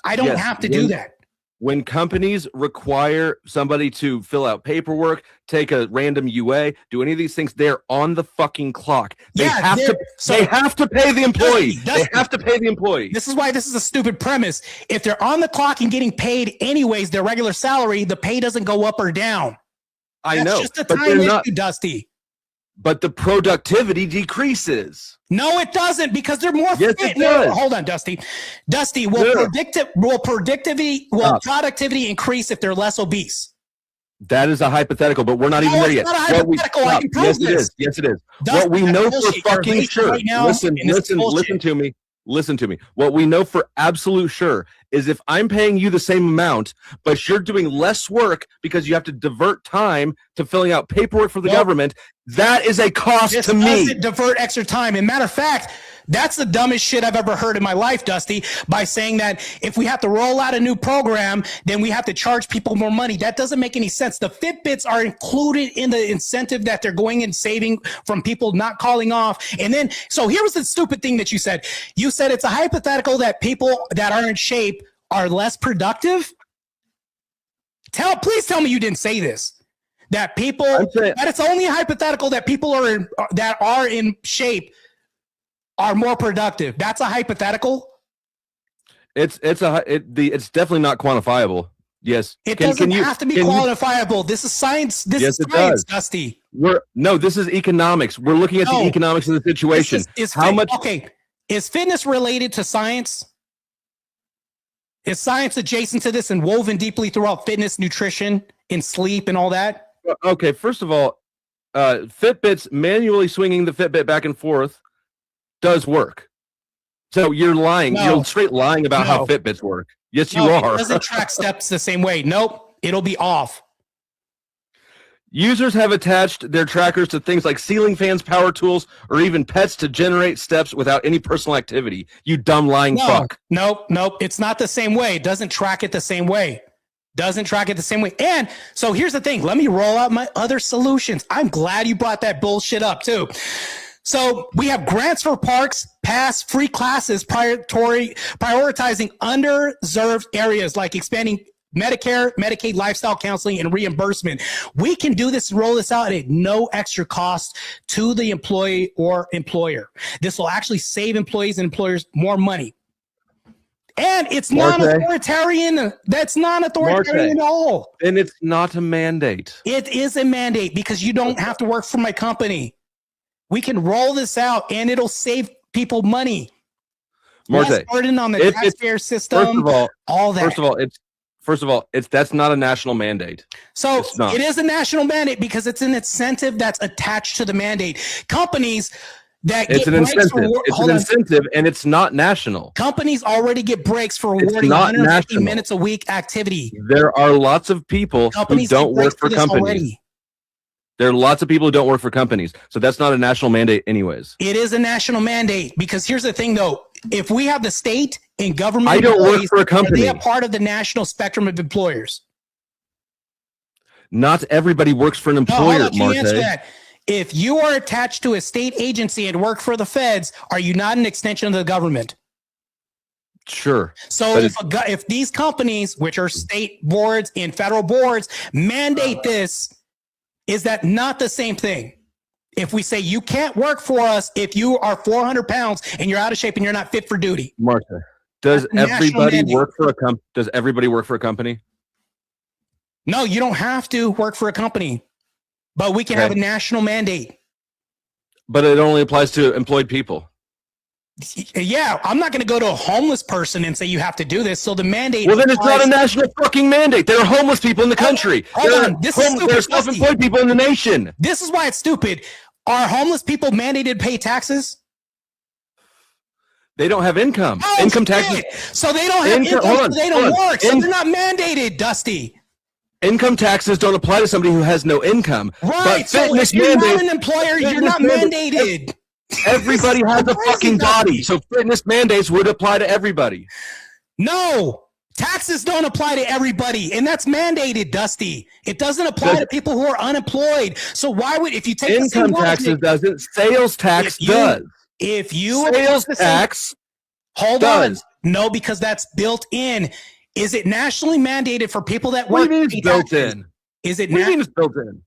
I don't yes, have to do that. when companies require somebody to fill out paperwork, take a random UA, do any of these things, they're on the fucking clock. They have to pay the employee. They have to pay the employee. This is why this is a stupid premise. If they're on the clock and getting paid anyways, their regular salary, the pay doesn't go up or down. I know, That's just a but time they're issue, not. Dusty. But the productivity decreases. No, it doesn't, because they're more Yes, fit. it does. Hold on, Dusty. Dusty, will productivity increase if they're less obese? That is a hypothetical, but we're not even No, there it's yet. not a hypothetical. I can prove Yes, it this. is. Yes, it is. Dusty, What we that's know bullshit. for You're fucking evasive sure. right now, Listen and this is bullshit. Listen to me. What we know for absolute sure is if I'm paying you the same amount, but you're doing less work because you have to divert time to filling out paperwork for the government, that is a cost This to me. doesn't divert extra time. And matter of fact, that's the dumbest shit I've ever heard in my life, Dusty, by saying that if we have to roll out a new program, then we have to charge people more money. That doesn't make any sense. The Fitbits are included in the incentive that they're going and saving from people not calling off. And then, so here's the stupid thing that you said. You said it's a hypothetical that people that are in shape are less productive. Please tell me you didn't say this. That people, that it's only a hypothetical that people that are in shape are more productive. That's a hypothetical. It's definitely not quantifiable. Yes, It doesn't have to be quantifiable. This is science. This is science, Dusty. This is economics. We're looking at the economics of the situation. Is fitness related to science? Is science adjacent to this and woven deeply throughout fitness, nutrition, and sleep and all that? Okay, first of all, Fitbits manually swinging the Fitbit back and forth does work. So you're lying. No. You're straight lying about how Fitbits work. Yes, you are. It doesn't track steps the same way. Nope. It'll be off. Users have attached their trackers to things like ceiling fans, power tools, or even pets to generate steps without any personal activity. You dumb lying fuck. Nope. It's not the same way. It doesn't track it the same way. And so here's the thing. Let me roll out my other solutions. I'm glad you brought that bullshit up too. So we have grants for parks, pass, free classes, prioritizing underserved areas like expanding Medicare, Medicaid, lifestyle counseling, and reimbursement. We can do this and roll this out at no extra cost to the employee or employer. This will actually save employees and employers more money. And it's non-authoritarian. That's non-authoritarian at all. And it's not a mandate. It is a mandate because you don't have to work for my company. We can roll this out and it'll save people money. Less burden on the taxpayer system. First of all, that's not a national mandate. So it is a national mandate because it's an incentive that's attached to the mandate. Companies that it's an incentive. It's an incentive, and it's not national. Companies already get breaks for awarding 150 minutes a week activity. There are lots of people who don't work for companies. There are lots of people who don't work for companies. So that's not a national mandate anyways. It is a national mandate because here's the thing though. If we have the state and government, I don't work for a company. Are they a part of the national spectrum of employers? Not everybody works for an employer, Marte. If you are attached to a state agency and work for the feds, are you not an extension of the government? Sure. So if these companies, which are state boards and federal boards, mandate this, is that not the same thing? If we say you can't work for us if you are 400 pounds and you're out of shape and you're not fit for duty. Marte, does everybody work for a company? Does everybody work for a company? No, you don't have to work for a company, but we can have a national mandate. But it only applies to employed people. Yeah, I'm not going to go to a homeless person and say you have to do this. So the mandate. Well, then it's not a national fucking mandate. There are homeless people in the country. Hold on. This is stupid. There's self-employed people in the nation. This is why it's stupid. Are homeless people mandated to pay taxes? They don't have income. Oh, income taxes. So they don't have income. So they don't work. So they're not mandated, Dusty. Income taxes don't apply to somebody who has no income. Right. So if you're not an employer, you're not mandated. Everybody has a fucking body, so fitness mandates would apply to everybody. No, taxes don't apply to everybody, and that's mandated, Dusty. It doesn't apply to people who are unemployed. So why would, if you take income taxes doesn't, sales tax does. If you sales tax, hold on, no, because that's built in. Is it nationally mandated for people that work? What do you mean it's built in? Is it? What do you mean it's built in?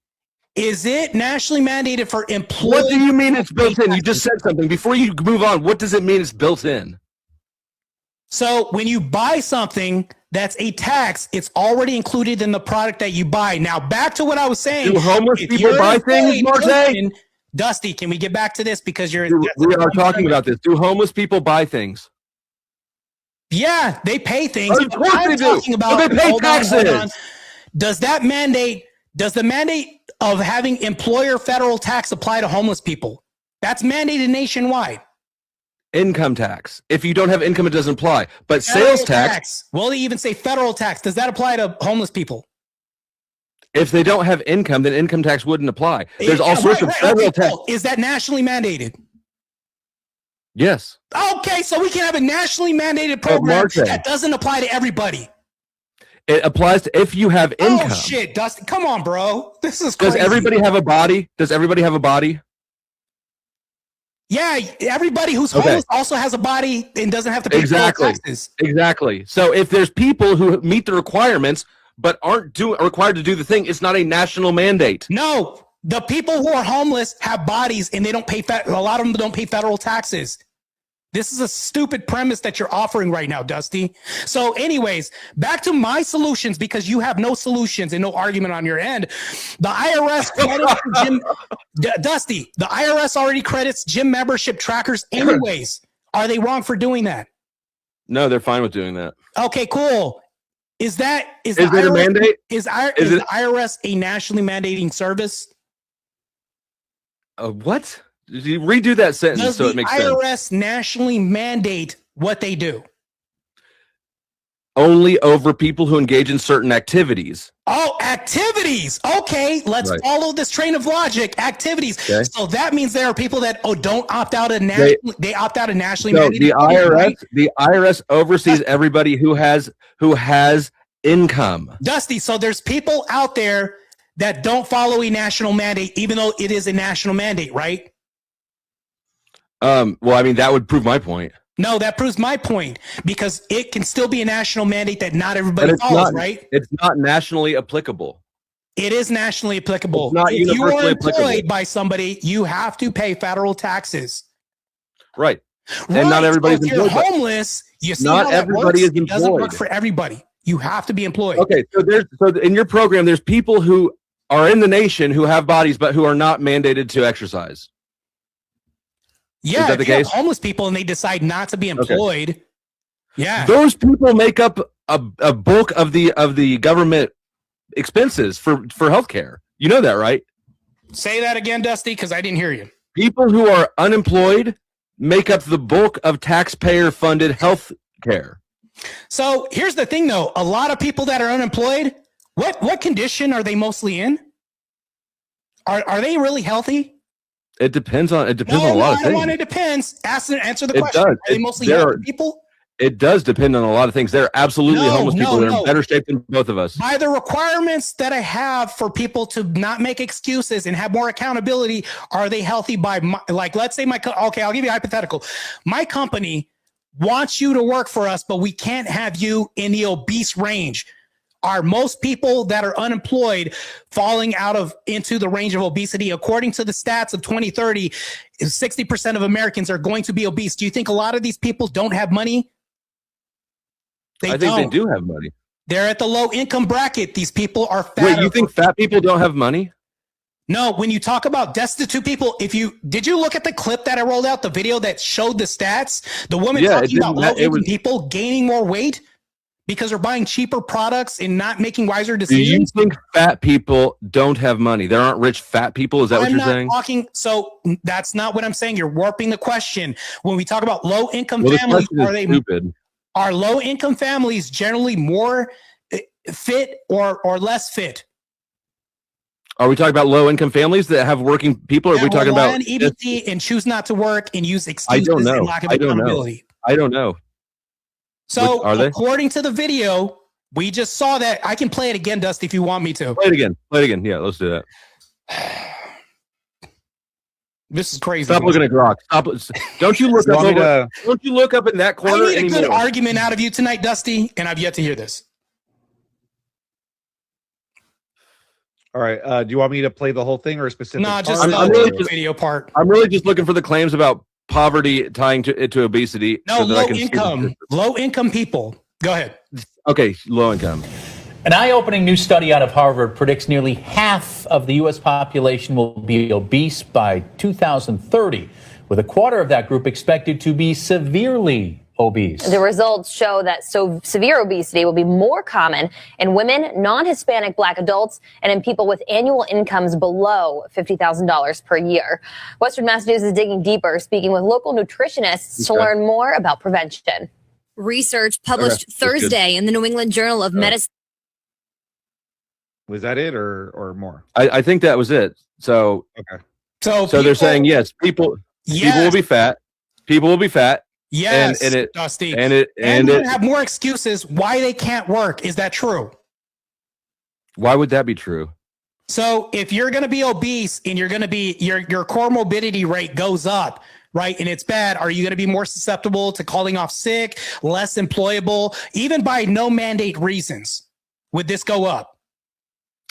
Is it nationally mandated for employees? What do you mean it's built in? You just said something. Before you move on, what does it mean it's built in? So when you buy something that's a tax, it's already included in the product that you buy. Now, back to what I was saying. Do homeless people buy things, Marseille? Dusty, can we get back to this? Because we are talking about this. Do homeless people buy things? Yeah, they pay things. Of course they do. They pay taxes. Does that mandate, does the mandate of having employer federal tax apply to homeless people? That's mandated nationwide. Income tax. If you don't have income, it doesn't apply. But sales tax. Well, they even say federal tax. Does that apply to homeless people? If they don't have income, then income tax wouldn't apply. There's all sorts of federal tax. Is that nationally mandated? Yes. Okay, so we can have a nationally mandated program that doesn't apply to everybody. It applies to if you have income. Oh shit, Dustin, come on, bro. This is crazy. Does everybody have a body? Does everybody have a body? Yeah, everybody who's homeless also has a body and doesn't have to pay taxes. Exactly. So if there's people who meet the requirements but aren't required to do the thing, it's not a national mandate. No, the people who are homeless have bodies and they don't pay. A lot of them don't pay federal taxes. This is a stupid premise that you're offering right now, Dusty. So anyways, back to my solutions, because you have no solutions and no argument on your end. The IRS credits gym, Dusty, the IRS already credits gym membership trackers anyways. Are they wrong for doing that? No, they're fine with doing that. Okay, cool. Is it a mandate? Is the IRS a nationally mandating service? What? You redo that sentence so it makes sense. Does the IRS nationally mandate what they do? Only over people who engage in certain activities. Oh, activities. Okay, let's follow this train of logic. Activities. Okay. So that means there are people that don't opt out of they opt out of nationally mandated. The IRS oversees everybody who has income. Dusty, so there's people out there that don't follow a national mandate, even though it is a national mandate, right? Well, I mean, that would prove my point. No, that proves my point, because it can still be a national mandate that not everybody follows, right? It's not nationally applicable. It is nationally applicable. It's not if you are employed applicable by somebody, you have to pay federal taxes. Right. And not everybody's employed. If you're homeless, you see not how that everybody works? is It doesn't employed. work for everybody. You have to be employed. Okay, so in your program, there's people who are in the nation who have bodies, but who are not mandated to exercise. Yeah, is that the case? Homeless people and they decide not to be employed. Okay. Yeah, those people make up a bulk of the government expenses for healthcare. You know that, right? Say that again, Dusty, because I didn't hear you. People who are unemployed make up the bulk of taxpayer-funded health care. So here's the thing, though. A lot of people that are unemployed, what condition are they mostly in? Are they really healthy? It depends on a lot of things. It depends. Answer the question. Are they mostly healthy people? It does depend on a lot of things. There are absolutely homeless people that are in better shape than both of us. By the requirements that I have for people to not make excuses and have more accountability, are they healthy by, let's say okay, I'll give you a hypothetical. My company wants you to work for us, but we can't have you in the obese range. Are most people that are unemployed falling into the range of obesity? According to the stats of 2030, 60% of Americans are going to be obese. Do you think a lot of these people don't have money? I think they do have money. They're at the low income bracket. These people are fat. Wait, you think fat people don't have money? No, when you talk about destitute people, did you look at the clip that I rolled out, the video that showed the stats? The woman talking about low-income people gaining more weight because they're buying cheaper products and not making wiser decisions. Do you think fat people don't have money? There aren't rich fat people? Is that what you're saying? So that's not what I'm saying. You're warping the question. When we talk about low-income families, are low-income families generally more fit or less fit? Are we talking about low-income families that have working people? Or are we talking about EBT and choose not to work and use excuses and lack of accountability? I don't know. So according to the video, we just saw that. I can play it again, Dusty, if you want me to. Play it again. Yeah, let's do that. This is crazy. Stop looking at Grok. Don't you look up don't you look up in that corner anymore? I need a good argument out of you tonight, Dusty, and I've yet to hear this. All right. Do you want me to play the whole thing or a specific? No, just the video part. I'm really just looking for the claims about poverty tying to obesity. No, so low income people. Go ahead. Okay, low income. An eye-opening new study out of Harvard predicts nearly half of the U.S. population will be obese by 2030, with a quarter of that group expected to be severely obese. The results show that severe obesity will be more common in women, non-Hispanic Black adults, and in people with annual incomes below $50,000 per year. Western Mass News is digging deeper, speaking with local nutritionists to learn more about prevention. Research published Thursday in the New England Journal of Medicine. Was that it or more? I think that was it. So okay. So they're saying people will be fat. People will be fat. Yes, Dusty. And it have more excuses why they can't work. Is that true? Why would that be true? So if you're going to be obese and you're going to be your comorbidity rate goes up, right? And it's bad. Are you going to be more susceptible to calling off sick, less employable, even by no mandate reasons? Would this go up?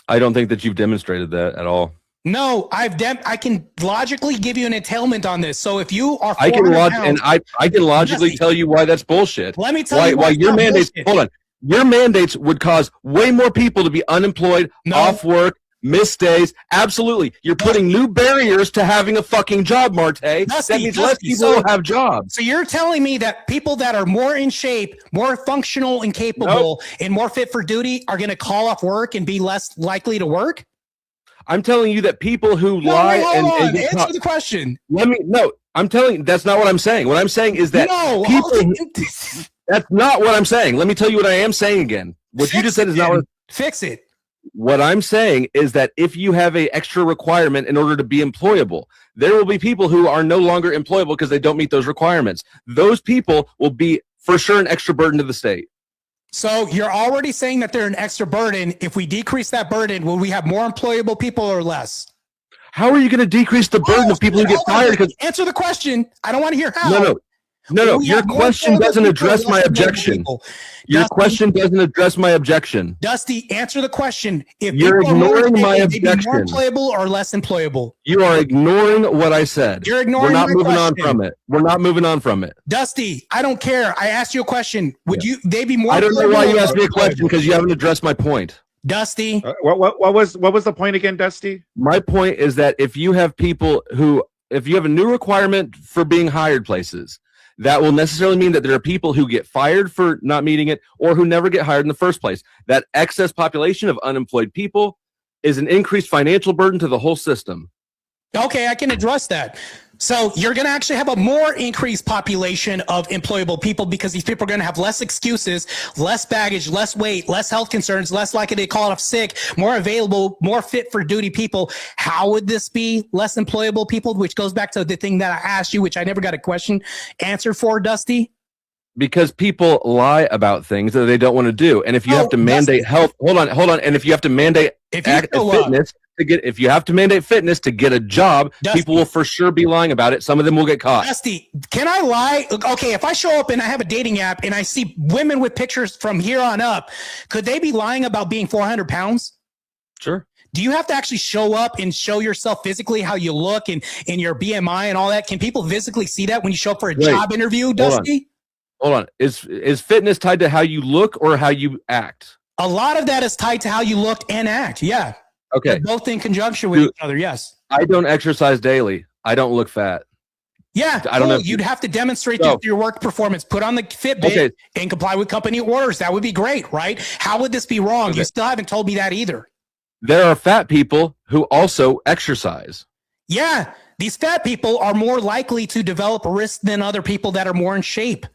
I don't think that you've demonstrated that at all. No, I can logically give you an entailment on this. So if you are, I can logically tell you why that's bullshit. Let me tell you why your mandates. Bullshit. Hold on, your mandates would cause way more people to be unemployed, off work, miss days. Absolutely, you're putting new barriers to having a fucking job, Marte. That means less people will have jobs. So you're telling me that people that are more in shape, more functional and capable, and more fit for duty are going to call off work and be less likely to work? I'm telling you that people who lie and answer the question. I'm telling you that's not what I'm saying. What I'm saying is that that's not what I'm saying. Let me tell you what I am saying again. What you just said is not what. Fix it. What I'm saying is that if you have an extra requirement in order to be employable, there will be people who are no longer employable because they don't meet those requirements. Those people will be for sure an extra burden to the state. So you're already saying that they're an extra burden. If we decrease that burden, will we have more employable people or less? How are you going to decrease the burden of people who get fired? Because answer the question. I don't want to hear how. No. Your question doesn't address my objection. Your question doesn't address my objection. Dusty, answer the question. If you're ignoring my objection, more employable or less employable? You are ignoring what I said. You're ignoring. We're not moving on from it. We're not moving on from it. Dusty, I don't care. I asked you a question. Would they be more? I don't know why you asked me a question because you haven't addressed my point. Dusty, what was the point again, Dusty? My point is that if you have a new requirement for being hired places, that will necessarily mean that there are people who get fired for not meeting it or who never get hired in the first place. That excess population of unemployed people is an increased financial burden to the whole system. Okay, I can address that. So you're going to actually have a more increased population of employable people because these people are going to have less excuses, less baggage, less weight, less health concerns, less likely to call off sick, more available, more fit for duty people. How would this be less employable people? Which goes back to the thing that I asked you, which I never got a question answer for, Dusty. Because people lie about things that they don't want to do. And if you have to mandate health, hold on. And if you have to mandate fitness, if you have to mandate fitness to get a job, Dusty, people will for sure be lying about it. Some of them will get caught. Dusty, can I lie? Okay, if I show up and I have a dating app and I see women with pictures from here on up, could they be lying about being 400 pounds? Sure. Do you have to actually show up and show yourself physically how you look and your BMI and all that? Can people physically see that when you show up for a job interview, Dusty? Hold on. Is fitness tied to how you look or how you act? A lot of that is tied to how you look and act. Yeah. Okay. They're both in conjunction with each other. Yes. I don't exercise daily. I don't look fat. Yeah, I don't know. You'd have to demonstrate that your work performance. Put on the Fitbit and comply with company orders. That would be great, right? How would this be wrong? You still haven't told me that either. There are fat people who also exercise. Yeah, these fat people are more likely to develop risk than other people that are more in shape.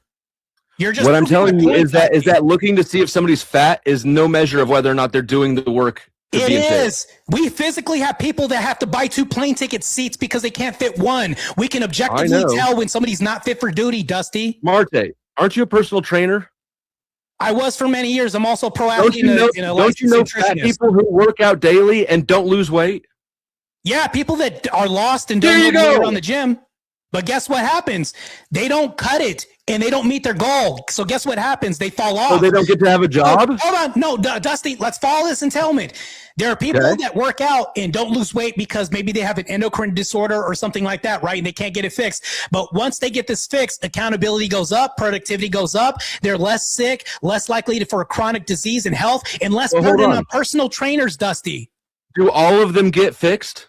You're just what I'm telling you is that looking to see if somebody's fat is no measure of whether or not they're doing the work. It is. We physically have people that have to buy 2 plane ticket seats because they can't fit one. We can objectively tell when somebody's not fit for duty, Dusty. Marte, aren't you a personal trainer? I was for many years. I'm also pro athlete. Don't you know fat people who work out daily and don't lose weight? Yeah, people that are lost and don't go around the gym. But guess what happens? They don't cut it and they don't meet their goal. So guess what happens? They fall off. So they don't get to have a job? Hold on. No, Dusty, let's follow this entailment. There are people that work out and don't lose weight because maybe they have an endocrine disorder or something like that, right? And they can't get it fixed. But once they get this fixed, accountability goes up, productivity goes up. They're less sick, less likely for chronic disease and health, and less burden on personal trainers, Dusty. Do all of them get fixed?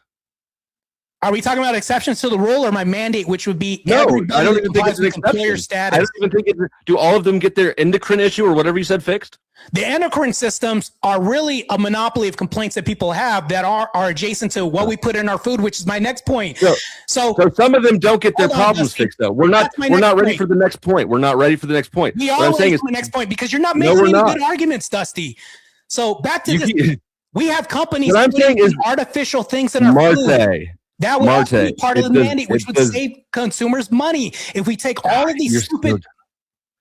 Are we talking about exceptions to the rule or my mandate, which would be no? I don't even think it's an exception. Status. I don't even think do all of them get their endocrine issue or whatever you said fixed? The endocrine systems are really a monopoly of complaints that people have that are adjacent to what we put in our food, which is my next point. So some of them don't get their problems fixed though. We're not ready for the next point. We're not ready for the next point. We are ready for the next point because you're not making any good arguments, Dusty. So back to this. We have companies putting artificial things in our food. That would also be part of the mandate, which would save consumers money. If we take all of these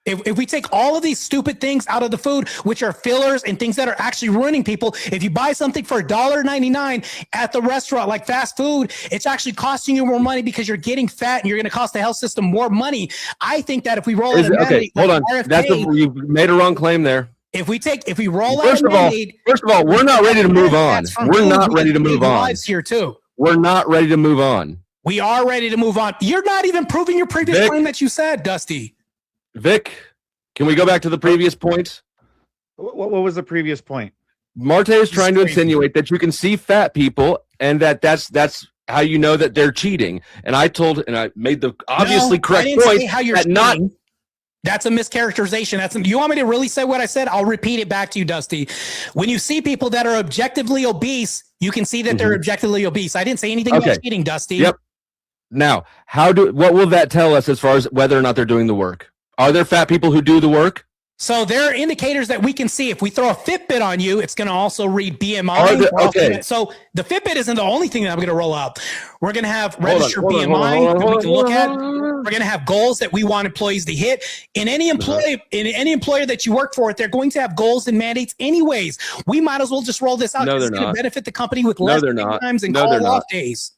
if we take all of these stupid things out of the food, which are fillers and things that are actually ruining people, if you buy something for $1.99 at the restaurant, like fast food, it's actually costing you more money because you're getting fat and you're going to cost the health system more money. I think that if we roll out a mandate, hold on, you made a wrong claim there. If we roll out a mandate, first of all, we're not ready to move on. We're not ready to move on. Here too. We're not ready to move on. We are ready to move on. You're not even proving your previous claim that you said, Dusty. Vic, can we go back to the previous point? What was the previous point? Marte is trying to insinuate that you can see fat people and that's how you know that they're cheating. And I made the obviously correct point that not. That's a mischaracterization. You want me to really say what I said? I'll repeat it back to you, Dusty. When you see people that are objectively obese, you can see that they're objectively obese. I didn't say anything about cheating, Dusty. Yep. Now, what will that tell us as far as whether or not they're doing the work? Are there fat people who do the work? So there are indicators that we can see. If we throw a Fitbit on you, it's going to also read BMI. So the Fitbit isn't the only thing that I'm going to roll out. We're going to have registered BMI that we can look at. We're going to have goals that we want employees to hit. In any employer that you work for, they're going to have goals and mandates anyways. We might as well just roll this out. No, they're it's not. going to benefit the company with less times and call-off days.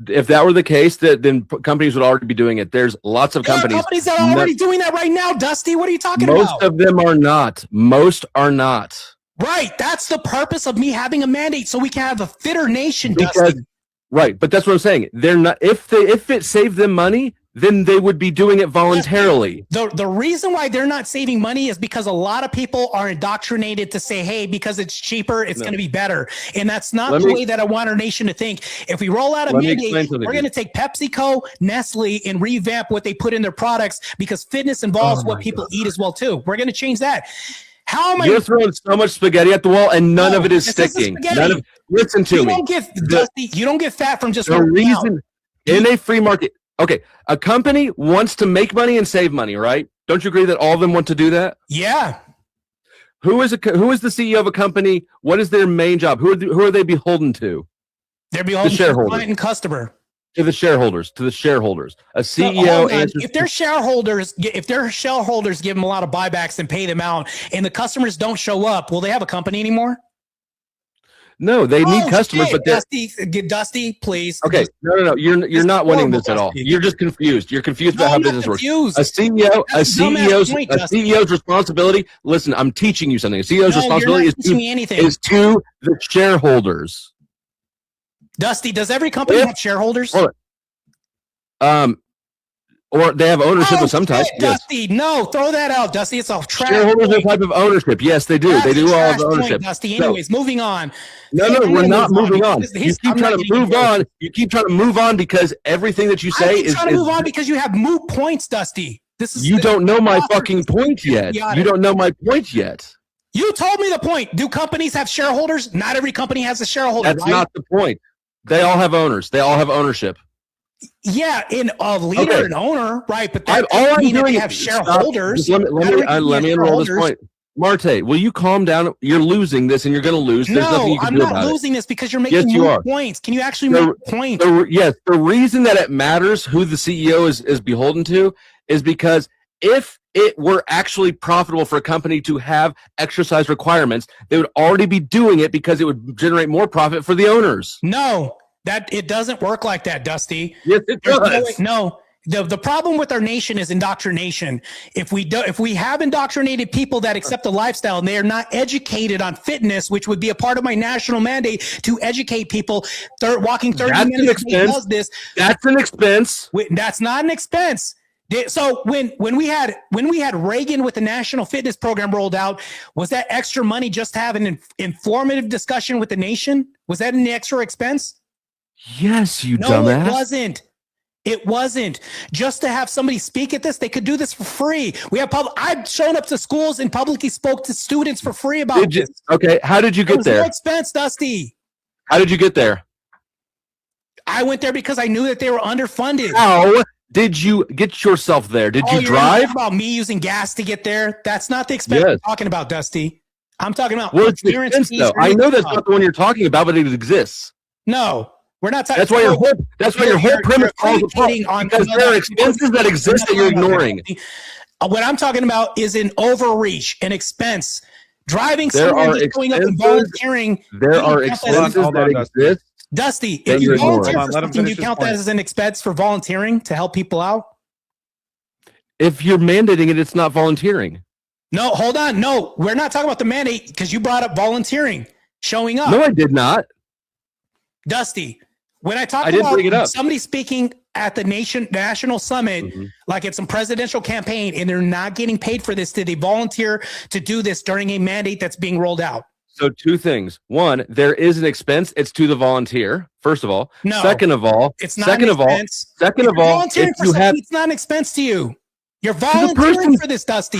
If that were the case, then companies would already be doing it. There's lots of companies. Companies that are already doing that right now, Dusty. What are you talking about? Most of them are not. Most are not. Right. That's the purpose of me having a mandate, so we can have a fitter nation, Dusty. Right. But that's what I'm saying. They're not. If it saved them money, then they would be doing it voluntarily. The reason why they're not saving money is because a lot of people are indoctrinated to say, hey, because it's cheaper, it's going to be better. And that's not the way that I want our nation to think. If we roll out a mandate, we're going to take PepsiCo, Nestle, and revamp what they put in their products because fitness involves what people eat as well, too. We're going to change that. How am I? You're throwing so much spaghetti at the wall and none of it is sticking. Listen to me. Dusty, you don't get fat from just the reason in a free market. Okay, a company wants to make money and save money, right? Don't you agree that all of them want to do that? Yeah. Who is the CEO of a company? What is their main job? Who are they beholden to? They're beholden to the client and customer. To the shareholders. A CEO answers. If their shareholders give them a lot of buybacks and pay them out, and the customers don't show up, will they have a company anymore? No, they need customers, but Dusty, please. Okay, no, you're not winning this at all. You're just confused. You're confused about how business works. A CEO's responsibility. Listen, I'm teaching you something. A CEO's responsibility is to the shareholders. Dusty, does every company have shareholders? Hold on. Or they have ownership of some type. Yes. Dusty, no, throw that out, Dusty. It's a trash. Shareholders are a type of ownership. Yes, they do. That's they do all trash of the ownership. Point, Dusty. Anyways, moving on. No, we're not moving on. You keep trying to move on. You keep trying to move on because everything that you say is trying to move on because you have moot points, Dusty. You don't know my fucking point yet. You don't know my point yet. You told me the point. Do companies have shareholders? Not every company has a shareholder. That's not the point. They all have owners. They all have ownership. Yeah, in a leader and owner, right? But all I'm doing is have shareholders. Let me enroll this point. Marte, will you calm down? You're losing this, and you're going to lose. There's nothing you can do about it. I'm not losing this because you're making points. Can you actually make points? Yes, the reason that it matters who the CEO is beholden to is because if it were actually profitable for a company to have exercise requirements, they would already be doing it because it would generate more profit for the owners. No. That it doesn't work like that, Dusty. Yes, it does. No. The problem with our nation is indoctrination. If we have indoctrinated people that accept the lifestyle and they are not educated on fitness, which would be a part of my national mandate to educate people, walking 30 minutes does this. That's an expense. That's not an expense. So when we had Reagan with the National Fitness Program rolled out, was that extra money just to have an informative discussion with the nation? Was that an extra expense? Yes, you dumbass. No, it wasn't. It wasn't. Just to have somebody speak at this, they could do this for free. I've shown up to schools and publicly spoke to students for free about this. Okay, how did you get there? No expense, Dusty. How did you get there? I went there because I knew that they were underfunded. How did you get yourself there? Did you drive? About me using gas to get there? That's not the expense I'm talking about, Dusty. I'm talking about expense, though. I know that's not the one you're talking about, but it exists. No. We're not talking. That's why your whole premise falls apart. Because there are expenses that exist that you're ignoring. What I'm talking about is an overreach, an expense. Driving somewhere, going up and volunteering. There are expenses that exist. Dusty, if you volunteer for something, you count that as an expense for volunteering to help people out? If you're mandating it, it's not volunteering. No, hold on. No, we're not talking about the mandate because you brought up volunteering, showing up. No, I did not. Dusty. When I talk about somebody speaking at the national summit, like it's some presidential campaign, and they're not getting paid for this, did they volunteer to do this during a mandate that's being rolled out? So two things. One, there is an expense. It's to the volunteer. First of all. No. Second of all. It's not an expense. Second of all, it's not an expense to you. You're volunteering for this, Dusty.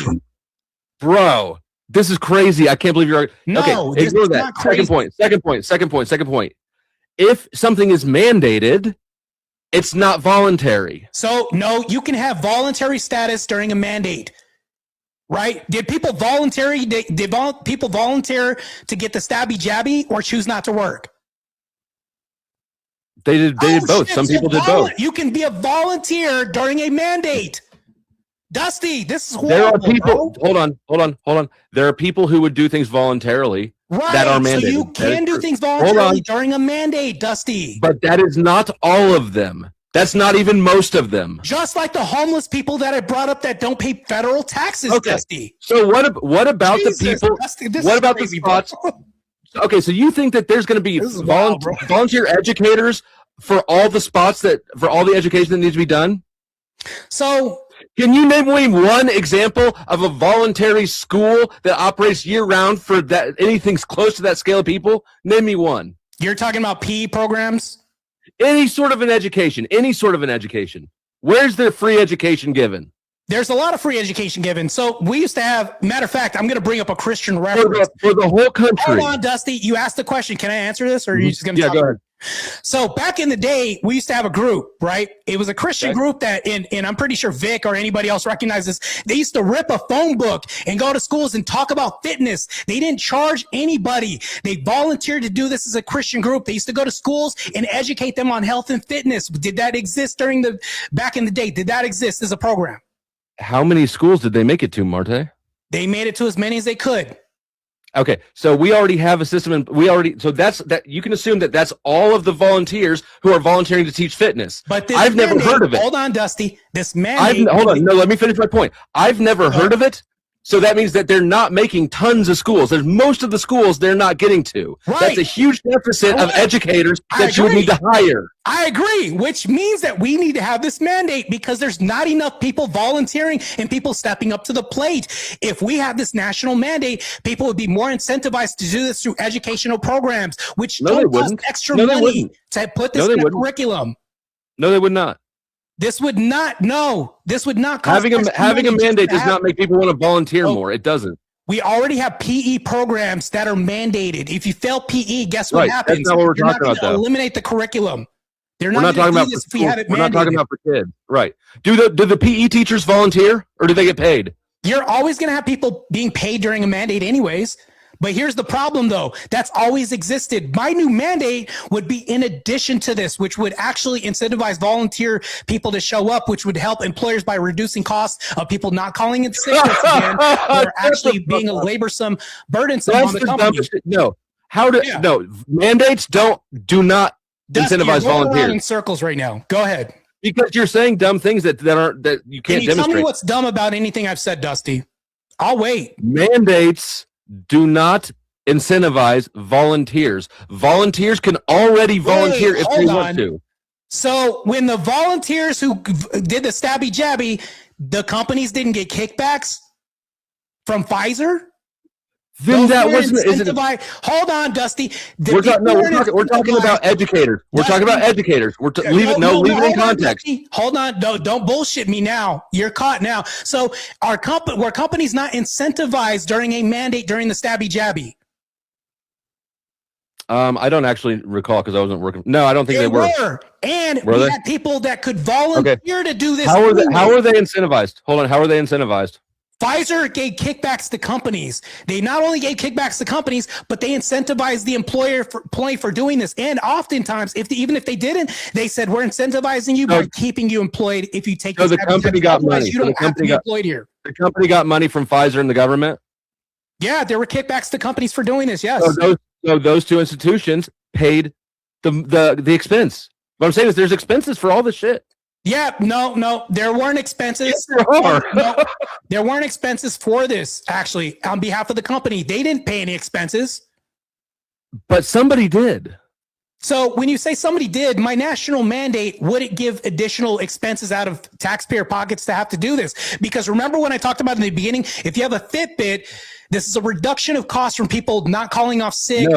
Bro, this is crazy. I can't believe you're okay. Ignore that. Second point. If something is mandated, it's not voluntary. So, no, you can have voluntary status during a mandate, right? Did people volunteer to get the stabby jabby or choose not to work? They did both. Some people did both. You can be a volunteer during a mandate. Dusty, this is horrible. There are people. Hold on. There are people who would do things voluntarily. Right, that are mandated. So you can do things voluntarily during a mandate, Dusty. But that is not all of them. That's not even most of them. Just like the homeless people that I brought up that don't pay federal taxes, Dusty. So what about the people? Dusty, what about the spots? Okay, so you think that there's going to be volunteer educators for all the spots for all the education that needs to be done? So can you name me one example of a voluntary school that operates year-round for that anything close to that scale of people? Name me one. You're talking about PE programs? Any sort of an education. Where's their free education given? There's a lot of free education given. So we used to have, matter of fact, I'm going to bring up a Christian reference. For the whole country. Hold on, Dusty. You asked the question. Can I answer this? Or are you just going to go ahead. So back in the day, we used to have a group, right? It was a Christian group that, and I'm pretty sure Vic or anybody else recognizes, they used to rip a phone book and go to schools and talk about fitness. They didn't charge anybody. They volunteered to do this as a Christian group. They used to go to schools and educate them on health and fitness. Did that exist back in the day? Did that exist as a program? How many schools did they make it to, Marte? They made it to as many as they could. Okay, so we already have a system, and you can assume that that's all of the volunteers who are volunteering to teach fitness. But I've never heard of it. Hold on, Dusty. This mandate. Hold on. No, let me finish my point. I've never heard of it. So that means that they're not making tons of schools. There's most of the schools they're not getting to. Right. That's a huge deficit of educators that you would need to hire. I agree, which means that we need to have this mandate because there's not enough people volunteering and people stepping up to the plate. If we have this national mandate, people would be more incentivized to do this through educational programs, which don't cost extra money to put this in the curriculum. No, they would not. This would not cost having a mandate does not make people want to volunteer more. It doesn't. We already have PE programs that are mandated. If you fail PE, guess what happens? That's not what we're talking about, though. Eliminate the curriculum. We're not talking about for kids. We're not talking about for kids. Right. Do the PE teachers volunteer or do they get paid? You're always going to have people being paid during a mandate anyways. But here's the problem, though. That's always existed. My new mandate would be in addition to this, which would actually incentivize volunteer people to show up, which would help employers by reducing costs of people not calling in sick again or actually being a laborsome, burdensome on the company. No. No, mandates do not incentivize volunteers. In circles right now. Go ahead. Because you're saying dumb things that you can't demonstrate. Tell me what's dumb about anything I've said, Dusty. I'll wait. Mandates do not incentivize volunteers. Volunteers can already volunteer if they want to. So when the volunteers who did the stabby jabby, the companies didn't get kickbacks from Pfizer? Then that wasn't. Hold on, Dusty. We're talking about educators. We're talking about educators. Leave it in context. Hold on. Don't bullshit me now. You're caught now. So were companies not incentivized during a mandate during the stabby jabby? I don't actually recall because I wasn't working. No, I don't think they were. And we had people that could volunteer to do this. How are they incentivized? Hold on. How are they incentivized? Pfizer gave kickbacks to companies. They not only gave kickbacks to companies, but they incentivized the employer for doing this. And oftentimes, even if they didn't, they said, we're incentivizing you by keeping you employed if you take this. So the company got money. You don't have to be employed here. The company got money from Pfizer and the government? Yeah, there were kickbacks to companies for doing this, yes. So those two institutions paid the expense. What I'm saying is there's expenses for all this shit. Yeah, no, there weren't expenses. Yes, there are. No, there weren't expenses for this, actually, on behalf of the company. They didn't pay any expenses. But somebody did. So when you say somebody did, my national mandate, would it give additional expenses out of taxpayer pockets to have to do this? Because remember when I talked about in the beginning, if you have a Fitbit, this is a reduction of costs from people not calling off sick,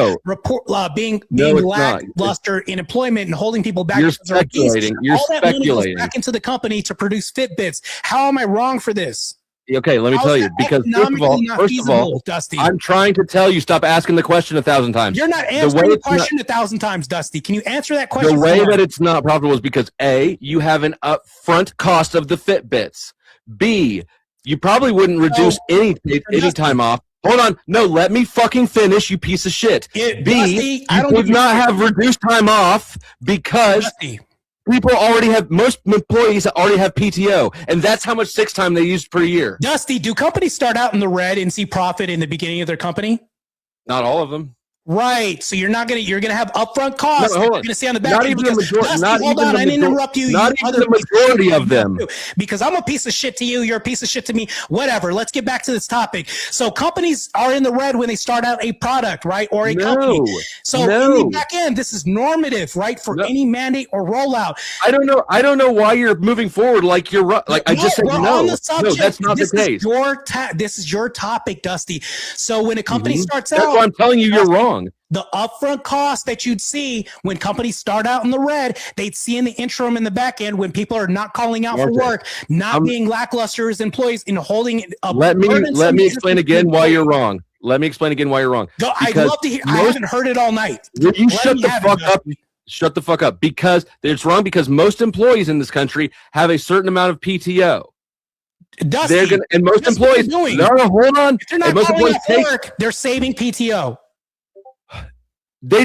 being lackluster in employment and holding people back. You're speculating. All that money goes back into the company to produce Fitbits. How am I wrong for this? Okay, let me tell you. Because first of all, Dusty, I'm trying to tell you, stop asking the question 1,000 times. You're not answering the question 1,000 times, Dusty. Can you answer that question? The way that it's not profitable is because A, you have an upfront cost of the Fitbits. B, you probably wouldn't reduce any time off. Hold on. No, let me fucking finish, you piece of shit. B, you would not have reduced time off because most employees already have PTO, and that's how much sick time they use per year. Dusty, do companies start out in the red and see profit in the beginning of their company? Not all of them. Right. So you're gonna have upfront costs. No, hold on. You're gonna see on the back. Not even the majority. Hold on, I didn't interrupt you. Not even the majority of them. Because I'm a piece of shit to you. You're a piece of shit to me. Whatever. Let's get back to this topic. So companies are in the red when they start out a product, right, or a company. So in the back end, this is normative, right, for any mandate or rollout. I don't know why you're moving forward like you're right. Like I just said, no, that's not the case. This is your topic, Dusty. So when a company starts out, that's why I'm telling you, you're wrong. The upfront cost that you'd see when companies start out in the red, they'd see in the interim in the back end when people are not calling out for work, not being lackluster as employees, and holding up. Let me explain again why you're wrong. Let me explain again why you're wrong. No, I'd love to hear. I haven't heard it all night. You shut the fuck up. Shut the fuck up. Because it's wrong. Because most employees in this country have a certain amount of PTO. Dusty, and most employees. No, hold on. If they're not calling out for work, they're saving PTO. They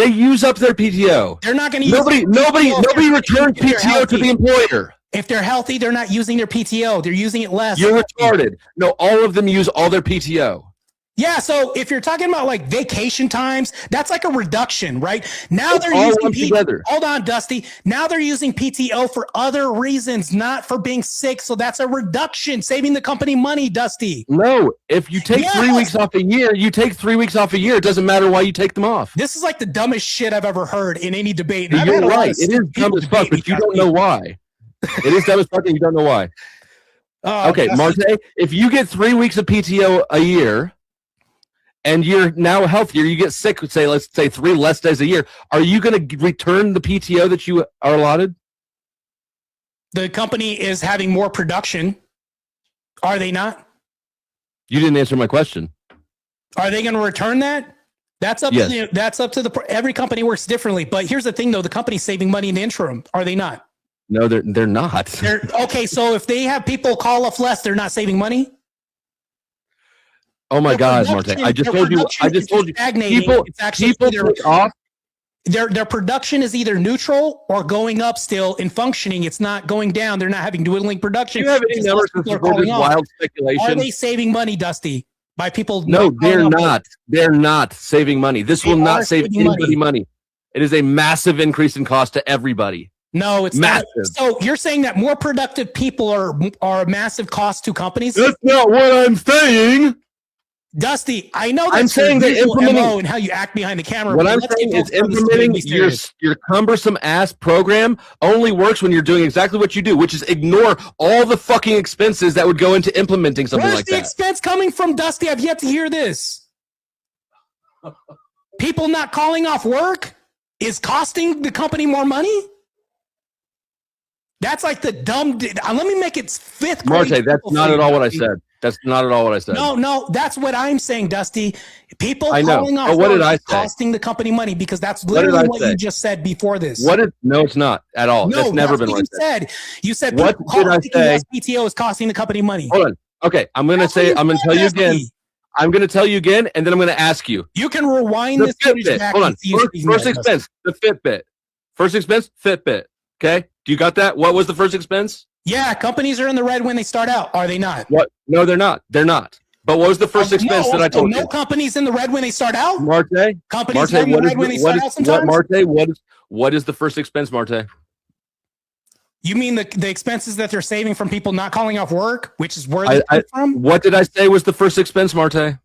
use up their PTO. They're not going to use nobody returns PTO to the employer. If they're healthy, they're not using their PTO. They're using it less. You're retarded. No, all of them use all their PTO. Yeah, so if you're talking about like vacation times, that's like a reduction, right? Now they're all using lumped together. Hold on, Dusty. Now they're using PTO for other reasons, not for being sick. So that's a reduction, saving the company money, Dusty. No, if you take 3 weeks off a year, you take 3 weeks off a year. It doesn't matter why you take them off. This is like the dumbest shit I've ever heard in any debate. And You're right. It is dumb as fuck, but you don't know why. It is dumb as fuck, and you don't know why. Okay, Marte, if you get 3 weeks of PTO a year, and you're now healthier, you get sick, let's say 3 less days a year, are you going to return the PTO that you are allotted? The company is having more production. Are they not? You didn't answer my question. Are they going to return that? That's up to that's up to the every company works differently. But here's the thing though, the company's saving money in the interim. Are they not? No, they're not. Okay, so if they have people call off less, they're not saving money? Oh my God, Marte! I just told you. People take off. Their production is either neutral or going up still in functioning. It's not going down. They're not having dwindling production. Do you have any numbers to support this wild speculation? Are they saving money, Dusty? By people? No, they're not. They're not saving money. This will not save anybody money. It is a massive increase in cost to everybody. No, it's massive. Not. So you're saying that more productive people are a massive cost to companies? That's not what I'm saying. Dusty, I know I'm saying that implementing and how you act behind the camera. What I'm saying is implementing your cumbersome ass program only works when you're doing exactly what you do, which is ignore all the fucking expenses that would go into implementing something like that. Where's the expense coming from, Dusty? I've yet to hear this. People not calling off work is costing the company more money? That's like the dumb. Let me make it fifth grade. Marte, that's not at all what I said. That's not at all what I said. No, that's what I'm saying, Dusty. People I know. calling off what did I say? Costing the company money because that's literally what you just said before this. No, it's not at all. No, that's never been what you said. You said what did I say? PTO is costing the company money. Hold on. Okay, I'm going to tell you again. I'm going to tell you again, and then I'm going to ask you. You can rewind the this. Fitbit. Hold on. First expense, the Fitbit. First expense, Fitbit. Okay, do you got that? What was the first expense? Yeah, companies are in the red when they start out. Are they not? What? No, they're not. They're not. But what was the first expense that I told you? No companies in the red when they start out? Marte? Companies in the red when they start out sometimes? What is the first expense, Marte? You mean the expenses that they're saving from people not calling off work, which is where they come from? What did I say was the first expense, Marte?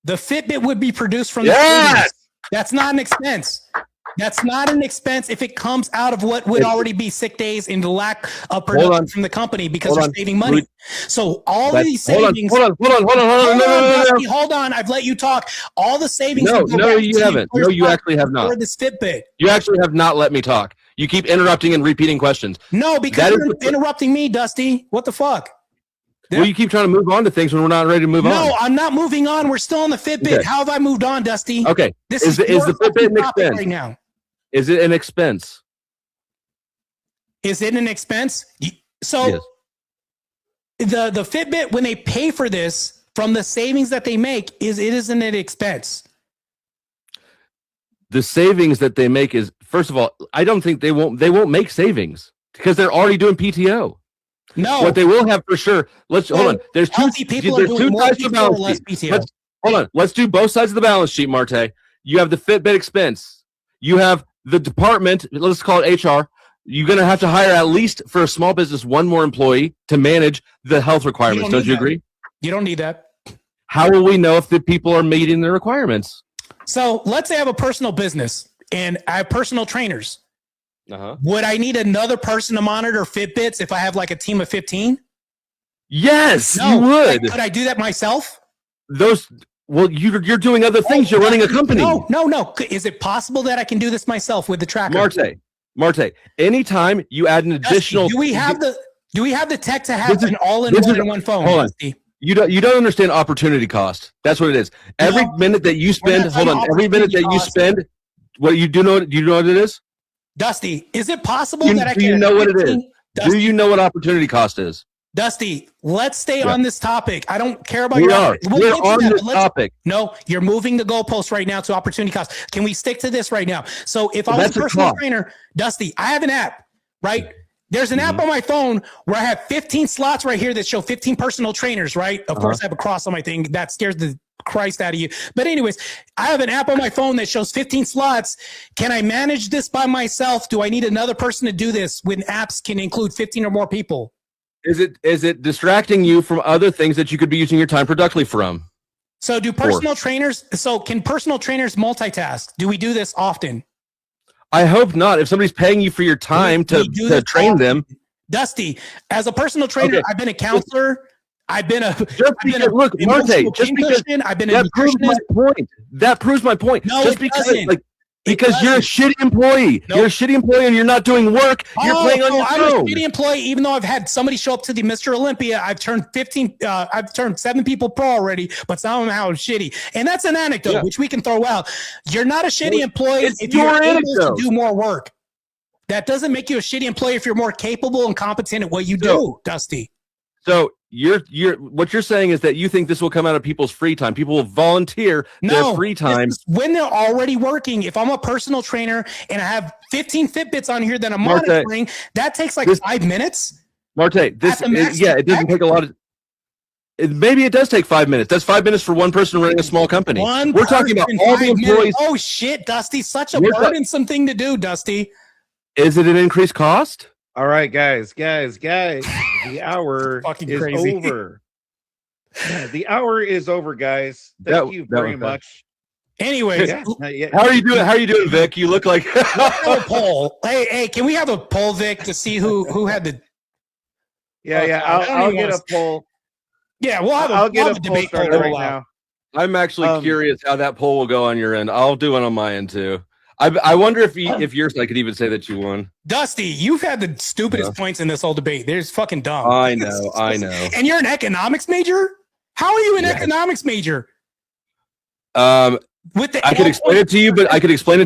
The Fitbit would be produced from the savings. That's not an expense. That's not an expense if it comes out of what would already be sick days and the lack of production from the company because they're saving money. So all of these savings. Hold on. I've let you talk. All the savings. No, you haven't. No, you actually have not. For this Fitbit. You actually have not let me talk. You keep interrupting and repeating questions. No, because you're interrupting me, Dusty. What the fuck? Well, you keep trying to move on to things when we're not ready to move on. No, I'm not moving on. We're still on the Fitbit. Okay. How have I moved on, Dusty? Okay. This is the Fitbit an expense right now? Is it an expense? Is it an expense? So the Fitbit, when they pay for this from the savings that they make, isn't an expense? The savings that they make is, first of all, I don't think they won't make savings because they're already doing PTO. No, what they will have for sure. Hold on. There's two sides to the balance sheet. Hold on. Let's do both sides of the balance sheet, Marte. You have the Fitbit expense. You have the department. Let's call it HR. You're going to have to hire at least for a small business one more employee to manage the health requirements. Don't you agree? You don't need that. How will we know if the people are meeting the requirements? So let's say I have a personal business and I have personal trainers. Would I need another person to monitor Fitbits if I have like a team of 15? Yes, you would. Could I do that myself? Well, you're doing other things. You're running a company. No. Is it possible that I can do this myself with the tracker? Marte, anytime you add an additional... Do we have the tech to have an all-in-one phone? Hold on. You don't understand opportunity cost. That's what it is. Every minute that you spend... Hold on. Every minute that you spend... Do you know what it is? Dusty, is it possible that I can... Do you know what it is? Do you know what opportunity cost is? Dusty, let's stay on this topic. I don't care about We're on this topic. No, you're moving the goalpost right now to opportunity cost. Can we stick to this right now? So if I was a personal trainer, Dusty, I have an app, right? There's an app on my phone where I have 15 slots right here that show 15 personal trainers, right? Of course, I have a cross on my thing. That scares the Christ out of you. But anyways, I have an app on my phone that shows 15 slots. Can I manage this by myself? Do I need another person to do this when apps can include 15 or more people? Is it distracting you from other things that you could be using your time productively from? So can personal trainers multitask? Do we do this often? I hope not. If somebody's paying you for your time to train them. Dusty, as a personal trainer, I've been a counselor. I've been a look, Marte, just because I've been a nutritionist. That proves my point. No, just because you're a shitty employee. Nope. You're a shitty employee and you're not doing work. You're playing on your phone. I'm a shitty employee, even though I've had somebody show up to the Mr. Olympia. I've turned 7 people pro already, but somehow shitty. And that's an anecdote, which we can throw out. You're not a shitty employee if you're able to do more work. That doesn't make you a shitty employee if you're more capable and competent at what you do, Dusty. So what you're saying is that you think this will come out of people's free time. People will volunteer their free time when they're already working. If I'm a personal trainer and I have 15 Fitbits on here that I'm monitoring, that takes like 5 minutes. Marte, it doesn't take a lot of. Maybe it does take 5 minutes. That's 5 minutes for one person running a small company. We're talking about all the employees. Oh shit, Dusty! Such a burdensome thing to do, Dusty. Is it an increased cost? All right, guys. The hour is over. Yeah, the hour is over, guys. Thank you very much. Anyways, how are you doing? How are you doing, Vic? You look like a poll. Hey, can we have a poll, Vic, to see who had the? Yeah. I'll get a poll. Yeah, I'll get a debate poll right now. I'm actually curious how that poll will go on your end. I'll do one on my end too. I wonder if yours I could even say that you won. Dusty, you've had the stupidest points in this whole debate. There's fucking dumb. I know. And you're an economics major? How are you an economics major? I could explain it to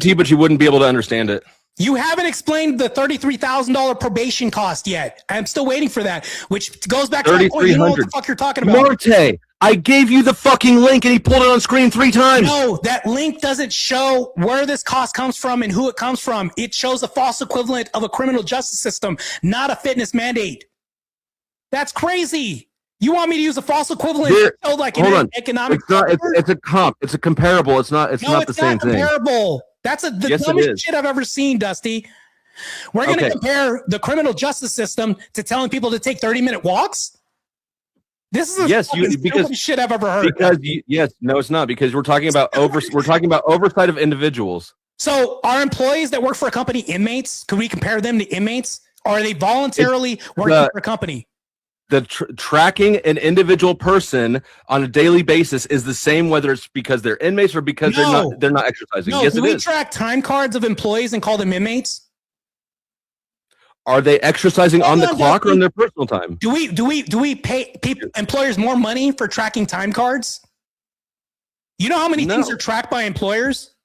you, but you wouldn't be able to understand it. You haven't explained the $33,000 probation cost yet. I'm still waiting for that, which goes back to my point. You know what the fuck you're talking about. Marte, I gave you the fucking link and he pulled it on screen 3 times. No, that link doesn't show where this cost comes from and who it comes from. It shows a false equivalent of a criminal justice system, not a fitness mandate. That's crazy. You want me to use a false equivalent? Economic. It's a comp. It's a comparable. It's not the same thing. Comparable. That's the dumbest shit I've ever seen, Dusty. We're going to compare the criminal justice system to telling people to take 30-minute walks? This is the stupidest shit I've ever heard. No, it's not, because we're talking about oversight of individuals. So are employees that work for a company inmates? Could we compare them to inmates? Or are they voluntarily working for a company? The tracking an individual person on a daily basis is the same whether it's because they're inmates or because they're not exercising. No, do we track time cards of employees and call them inmates? Are they exercising on the clock or on their personal time? Do we pay employers more money for tracking time cards? You know how many things are tracked by employers?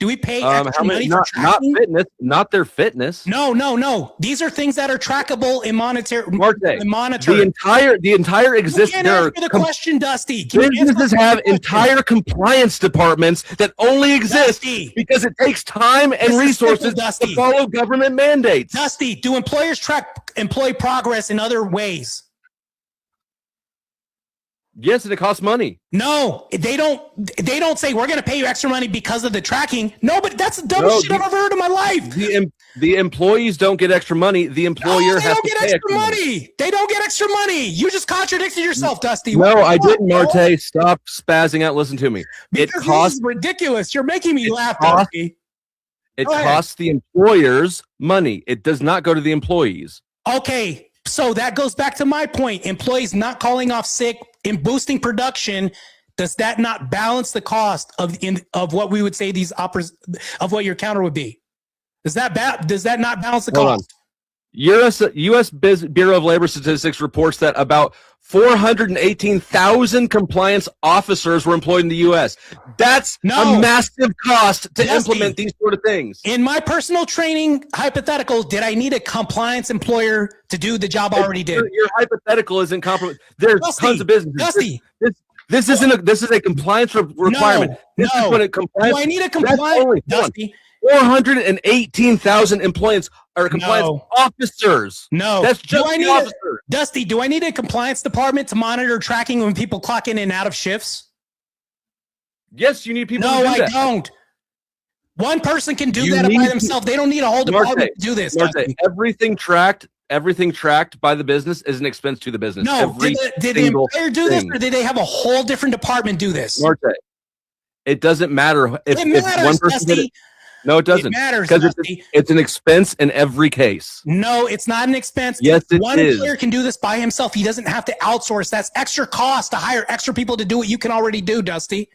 Do we pay extra money for tracking? Not their fitness. No. These are things that are trackable in monitor. The entire existence. You can't answer the question, Dusty. Businesses have entire compliance departments that only exist because it takes time and resources to follow government mandates. Dusty, do employers track employee progress in other ways? Yes, and it costs money. No, they don't. They don't say we're going to pay you extra money because of the tracking. No, but that's the dumbest shit I've ever heard in my life. The employees don't get extra money. The employer has to pay extra money. They don't get extra money. You just contradicted yourself, Dusty. No, I didn't, Marte. Stop spazzing out. Listen to me. This is ridiculous. You're making me laugh, Dusty. It costs the employers money. It does not go to the employees. Okay. So that goes back to my point. Employees not calling off sick and boosting production. Does that not balance the cost of what we would say of what your counter would be? Does that not balance the cost? U.S. Bureau of Labor Statistics reports that about 418,000 compliance officers were employed in the U.S. That's a massive cost to implement these sort of things. In my personal training hypothetical, did I need a compliance employer to do the job I already did? Your hypothetical isn't compromised. There's tons of businesses. This is a compliance requirement. Do I need a compliance? Dusty. 418,000 compliance officers. No, that's just the officers. Dusty, do I need a compliance department to monitor tracking when people clock in and out of shifts? Yes, you need people. No, to do I that. don't. One person can do that by themselves. They don't need a whole department to do this. Marte, everything tracked by the business is an expense to the business. No, did the employer do this, or did they have a whole different department do this? Marte, it doesn't matter if one person did it. No, it doesn't. It matters, because it's an expense in every case. No, it's not an expense. Yes, it is. One employer can do this by himself. He doesn't have to outsource. That's extra cost to hire extra people to do what you can already do, Dusty.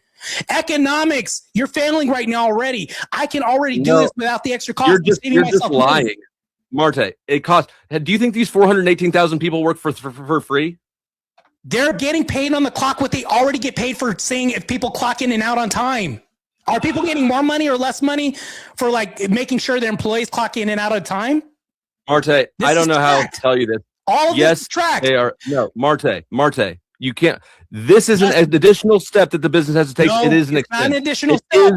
Economics, you're failing right now already. I can already do this without the extra cost. You're just lying. Marte, it costs. Do you think these 418,000 people work for free? They're getting paid on the clock what they already get paid for seeing if people clock in and out on time. Are people getting more money or less money for like making sure their employees clock in and out of time? Marte, I don't know how to tell you this. All of this is tracked. They are. No, Marte, you can't. This is an additional step that the business has to take. No, it is an it's expense. not an additional step.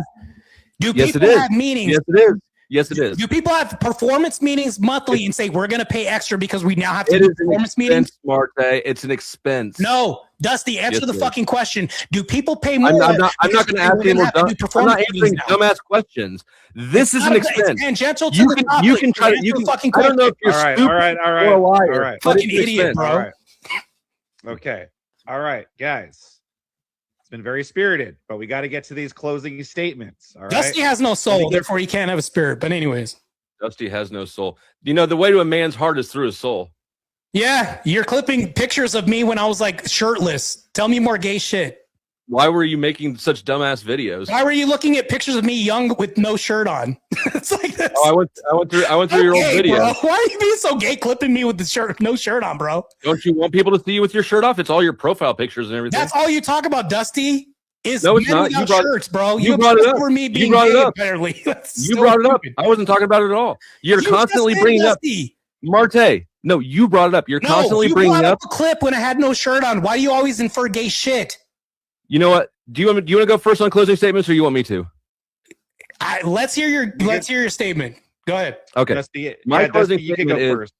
Do people have meetings? Yes, it is. Yes, it is. Do people have performance meetings monthly and say, we're going to pay extra because we now have to do performance meetings? Marte, it's an expense. No, Dusty, answer the fucking question. Do people pay more? I'm not going to ask any more I'm not answering dumbass questions. This is an expense. It's tangential to the topic. You can try to. You can. I don't know if you're stupid or a liar. All right. Fucking idiot, bro. All right. Okay. All right, guys. It's been very spirited, but we got to get to these closing statements. All right. Dusty has no soul, therefore he can't have a spirit. But anyways, Dusty has no soul. You know, the way to a man's heart is through his soul. Yeah, you're clipping pictures of me when I was like shirtless. Tell me more gay shit. Why were you making such dumbass videos? Why were you looking at pictures of me young with no shirt on? It's like this. Oh, I went through your old video. Bro. Why are you being so gay clipping me with the no shirt on, bro? Don't you want people to see you with your shirt off? It's all your profile pictures and everything. That's all you talk about, Dusty. No, it's not. You brought shirts, bro. You brought it up. For me being you brought it up. Apparently. You brought it up. I wasn't talking about it at all. You're constantly bringing up Marte. No, you brought it up. You're constantly bringing up the clip when I had no shirt on. Why do you always infer gay shit? You know what? Do you want to go first on closing statements, or you want me to? Let's hear your statement. Go ahead. Okay. Dusty, My closing statement is. First.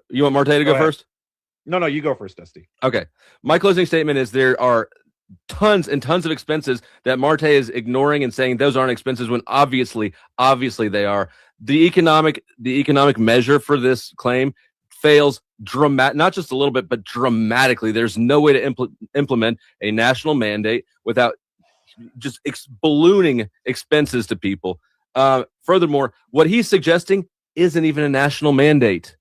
You want Marte to go first? No, you go first, Dusty. Okay. My closing statement is there are tons and tons of expenses that Marte is ignoring and saying those aren't expenses when obviously they are. The economic measure for this claim fails not just a little bit, but dramatically. There's no way to implement a national mandate without just ballooning expenses to people. Furthermore, what he's suggesting isn't even a national mandate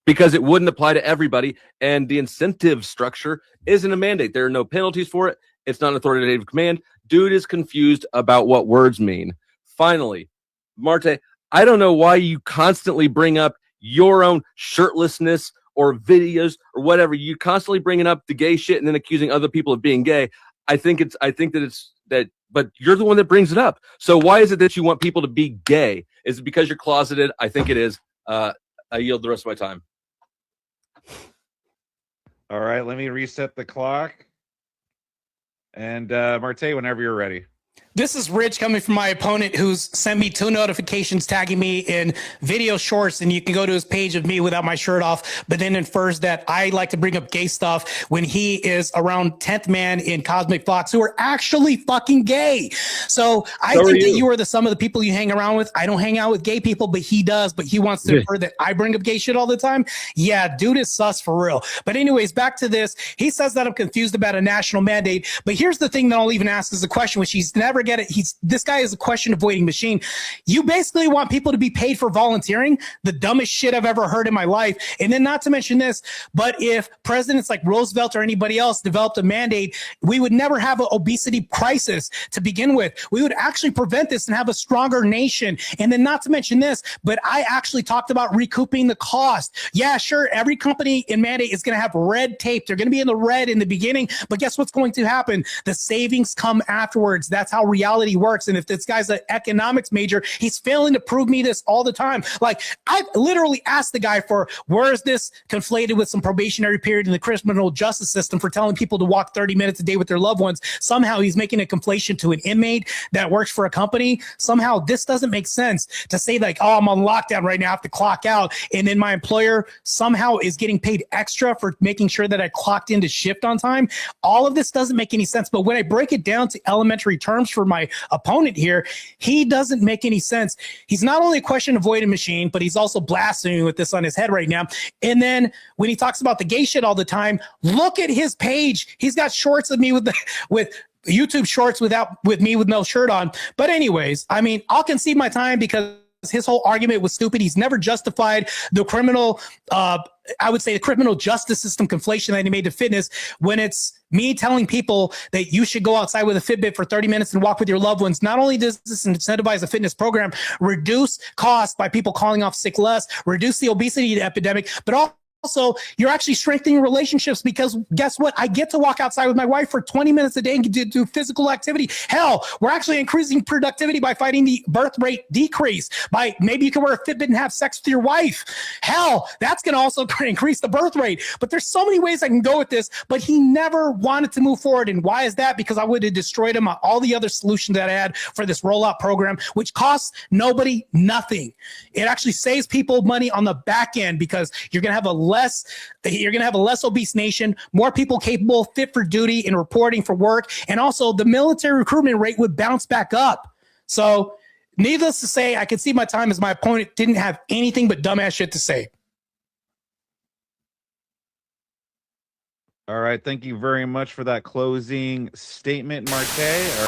because it wouldn't apply to everybody, and the incentive structure isn't a mandate. There are no penalties for it. It's not an authoritative command. Dude is confused about what words mean. Finally, Marte, I don't know why you constantly bring up your own shirtlessness or videos or whatever. You constantly bringing up the gay shit and then accusing other people of being gay. I think that, but you're the one that brings it up. So why is it that you want people to be gay? Is it because you're closeted? I think it is. I yield the rest of my time. All right, let me reset the clock. And Marte, whenever you're ready. This is Rich coming from my opponent who's sent me 2 notifications tagging me in video shorts, and you can go to his page of me without my shirt off, but then infers that I like to bring up gay stuff when he is around 10th man in Cosmic Fox who are actually fucking gay. So I think that you are the sum of the people you hang around with. I don't hang out with gay people, but he does, but he wants to infer that I bring up gay shit all the time. Yeah, dude is sus for real. But anyways, back to this. He says that I'm confused about a national mandate, but here's the thing that I'll even ask as a question, which he's never get it. This guy is a question avoiding machine. You basically want people to be paid for volunteering, the dumbest shit I've ever heard in my life. And then not to mention this, but if presidents like Roosevelt or anybody else developed a mandate, we would never have an obesity crisis to begin with. We would actually prevent this and have a stronger nation. And then not to mention this, but I actually talked about recouping the cost. Yeah, sure. Every company in mandate is going to have red tape. They're going to be in the red in the beginning, but guess what's going to happen? The savings come afterwards. That's how reality works. And if this guy's an economics major, he's failing to prove me this all the time. Like, I've literally asked the guy for, where is this conflated with some probationary period in the criminal justice system for telling people to walk 30 minutes a day with their loved ones? Somehow he's making a conflation to an inmate that works for a company. Somehow this doesn't make sense to say like, oh, I'm on lockdown right now, I have to clock out. And then my employer somehow is getting paid extra for making sure that I clocked into shift on time. All of this doesn't make any sense. But when I break it down to elementary terms for my opponent here, he doesn't make any sense. He's not only a question avoiding machine, but he's also blaspheming with this on his head right now. And then when he talks about the gay shit all the time, look at his page. He's got shorts of me with YouTube shorts with me with no shirt on. But anyways, I mean, I'll concede my time because his whole argument was stupid. He's never justified the criminal, I would say the criminal justice system conflation that he made to fitness, when it's me telling people that you should go outside with a Fitbit for 30 minutes and walk with your loved ones. Not only does this incentivize a fitness program, reduce costs by people calling off sick less, reduce the obesity epidemic, but also, you're actually strengthening relationships because guess what? I get to walk outside with my wife for 20 minutes a day and do physical activity. Hell, we're actually increasing productivity by fighting the birth rate decrease. By maybe you can wear a Fitbit and have sex with your wife. Hell, that's going to also increase the birth rate. But there's so many ways I can go with this, but he never wanted to move forward. And why is that? Because I would have destroyed him on all the other solutions that I had for this rollout program, which costs nobody nothing. It actually saves people money on the back end because you're going to have a less obese nation, more people capable, fit for duty and reporting for work. And also the military recruitment rate would bounce back up. So needless to say, I could see my time as my opponent didn't have anything but dumbass shit to say. All right. Thank you very much for that closing statement, Marte.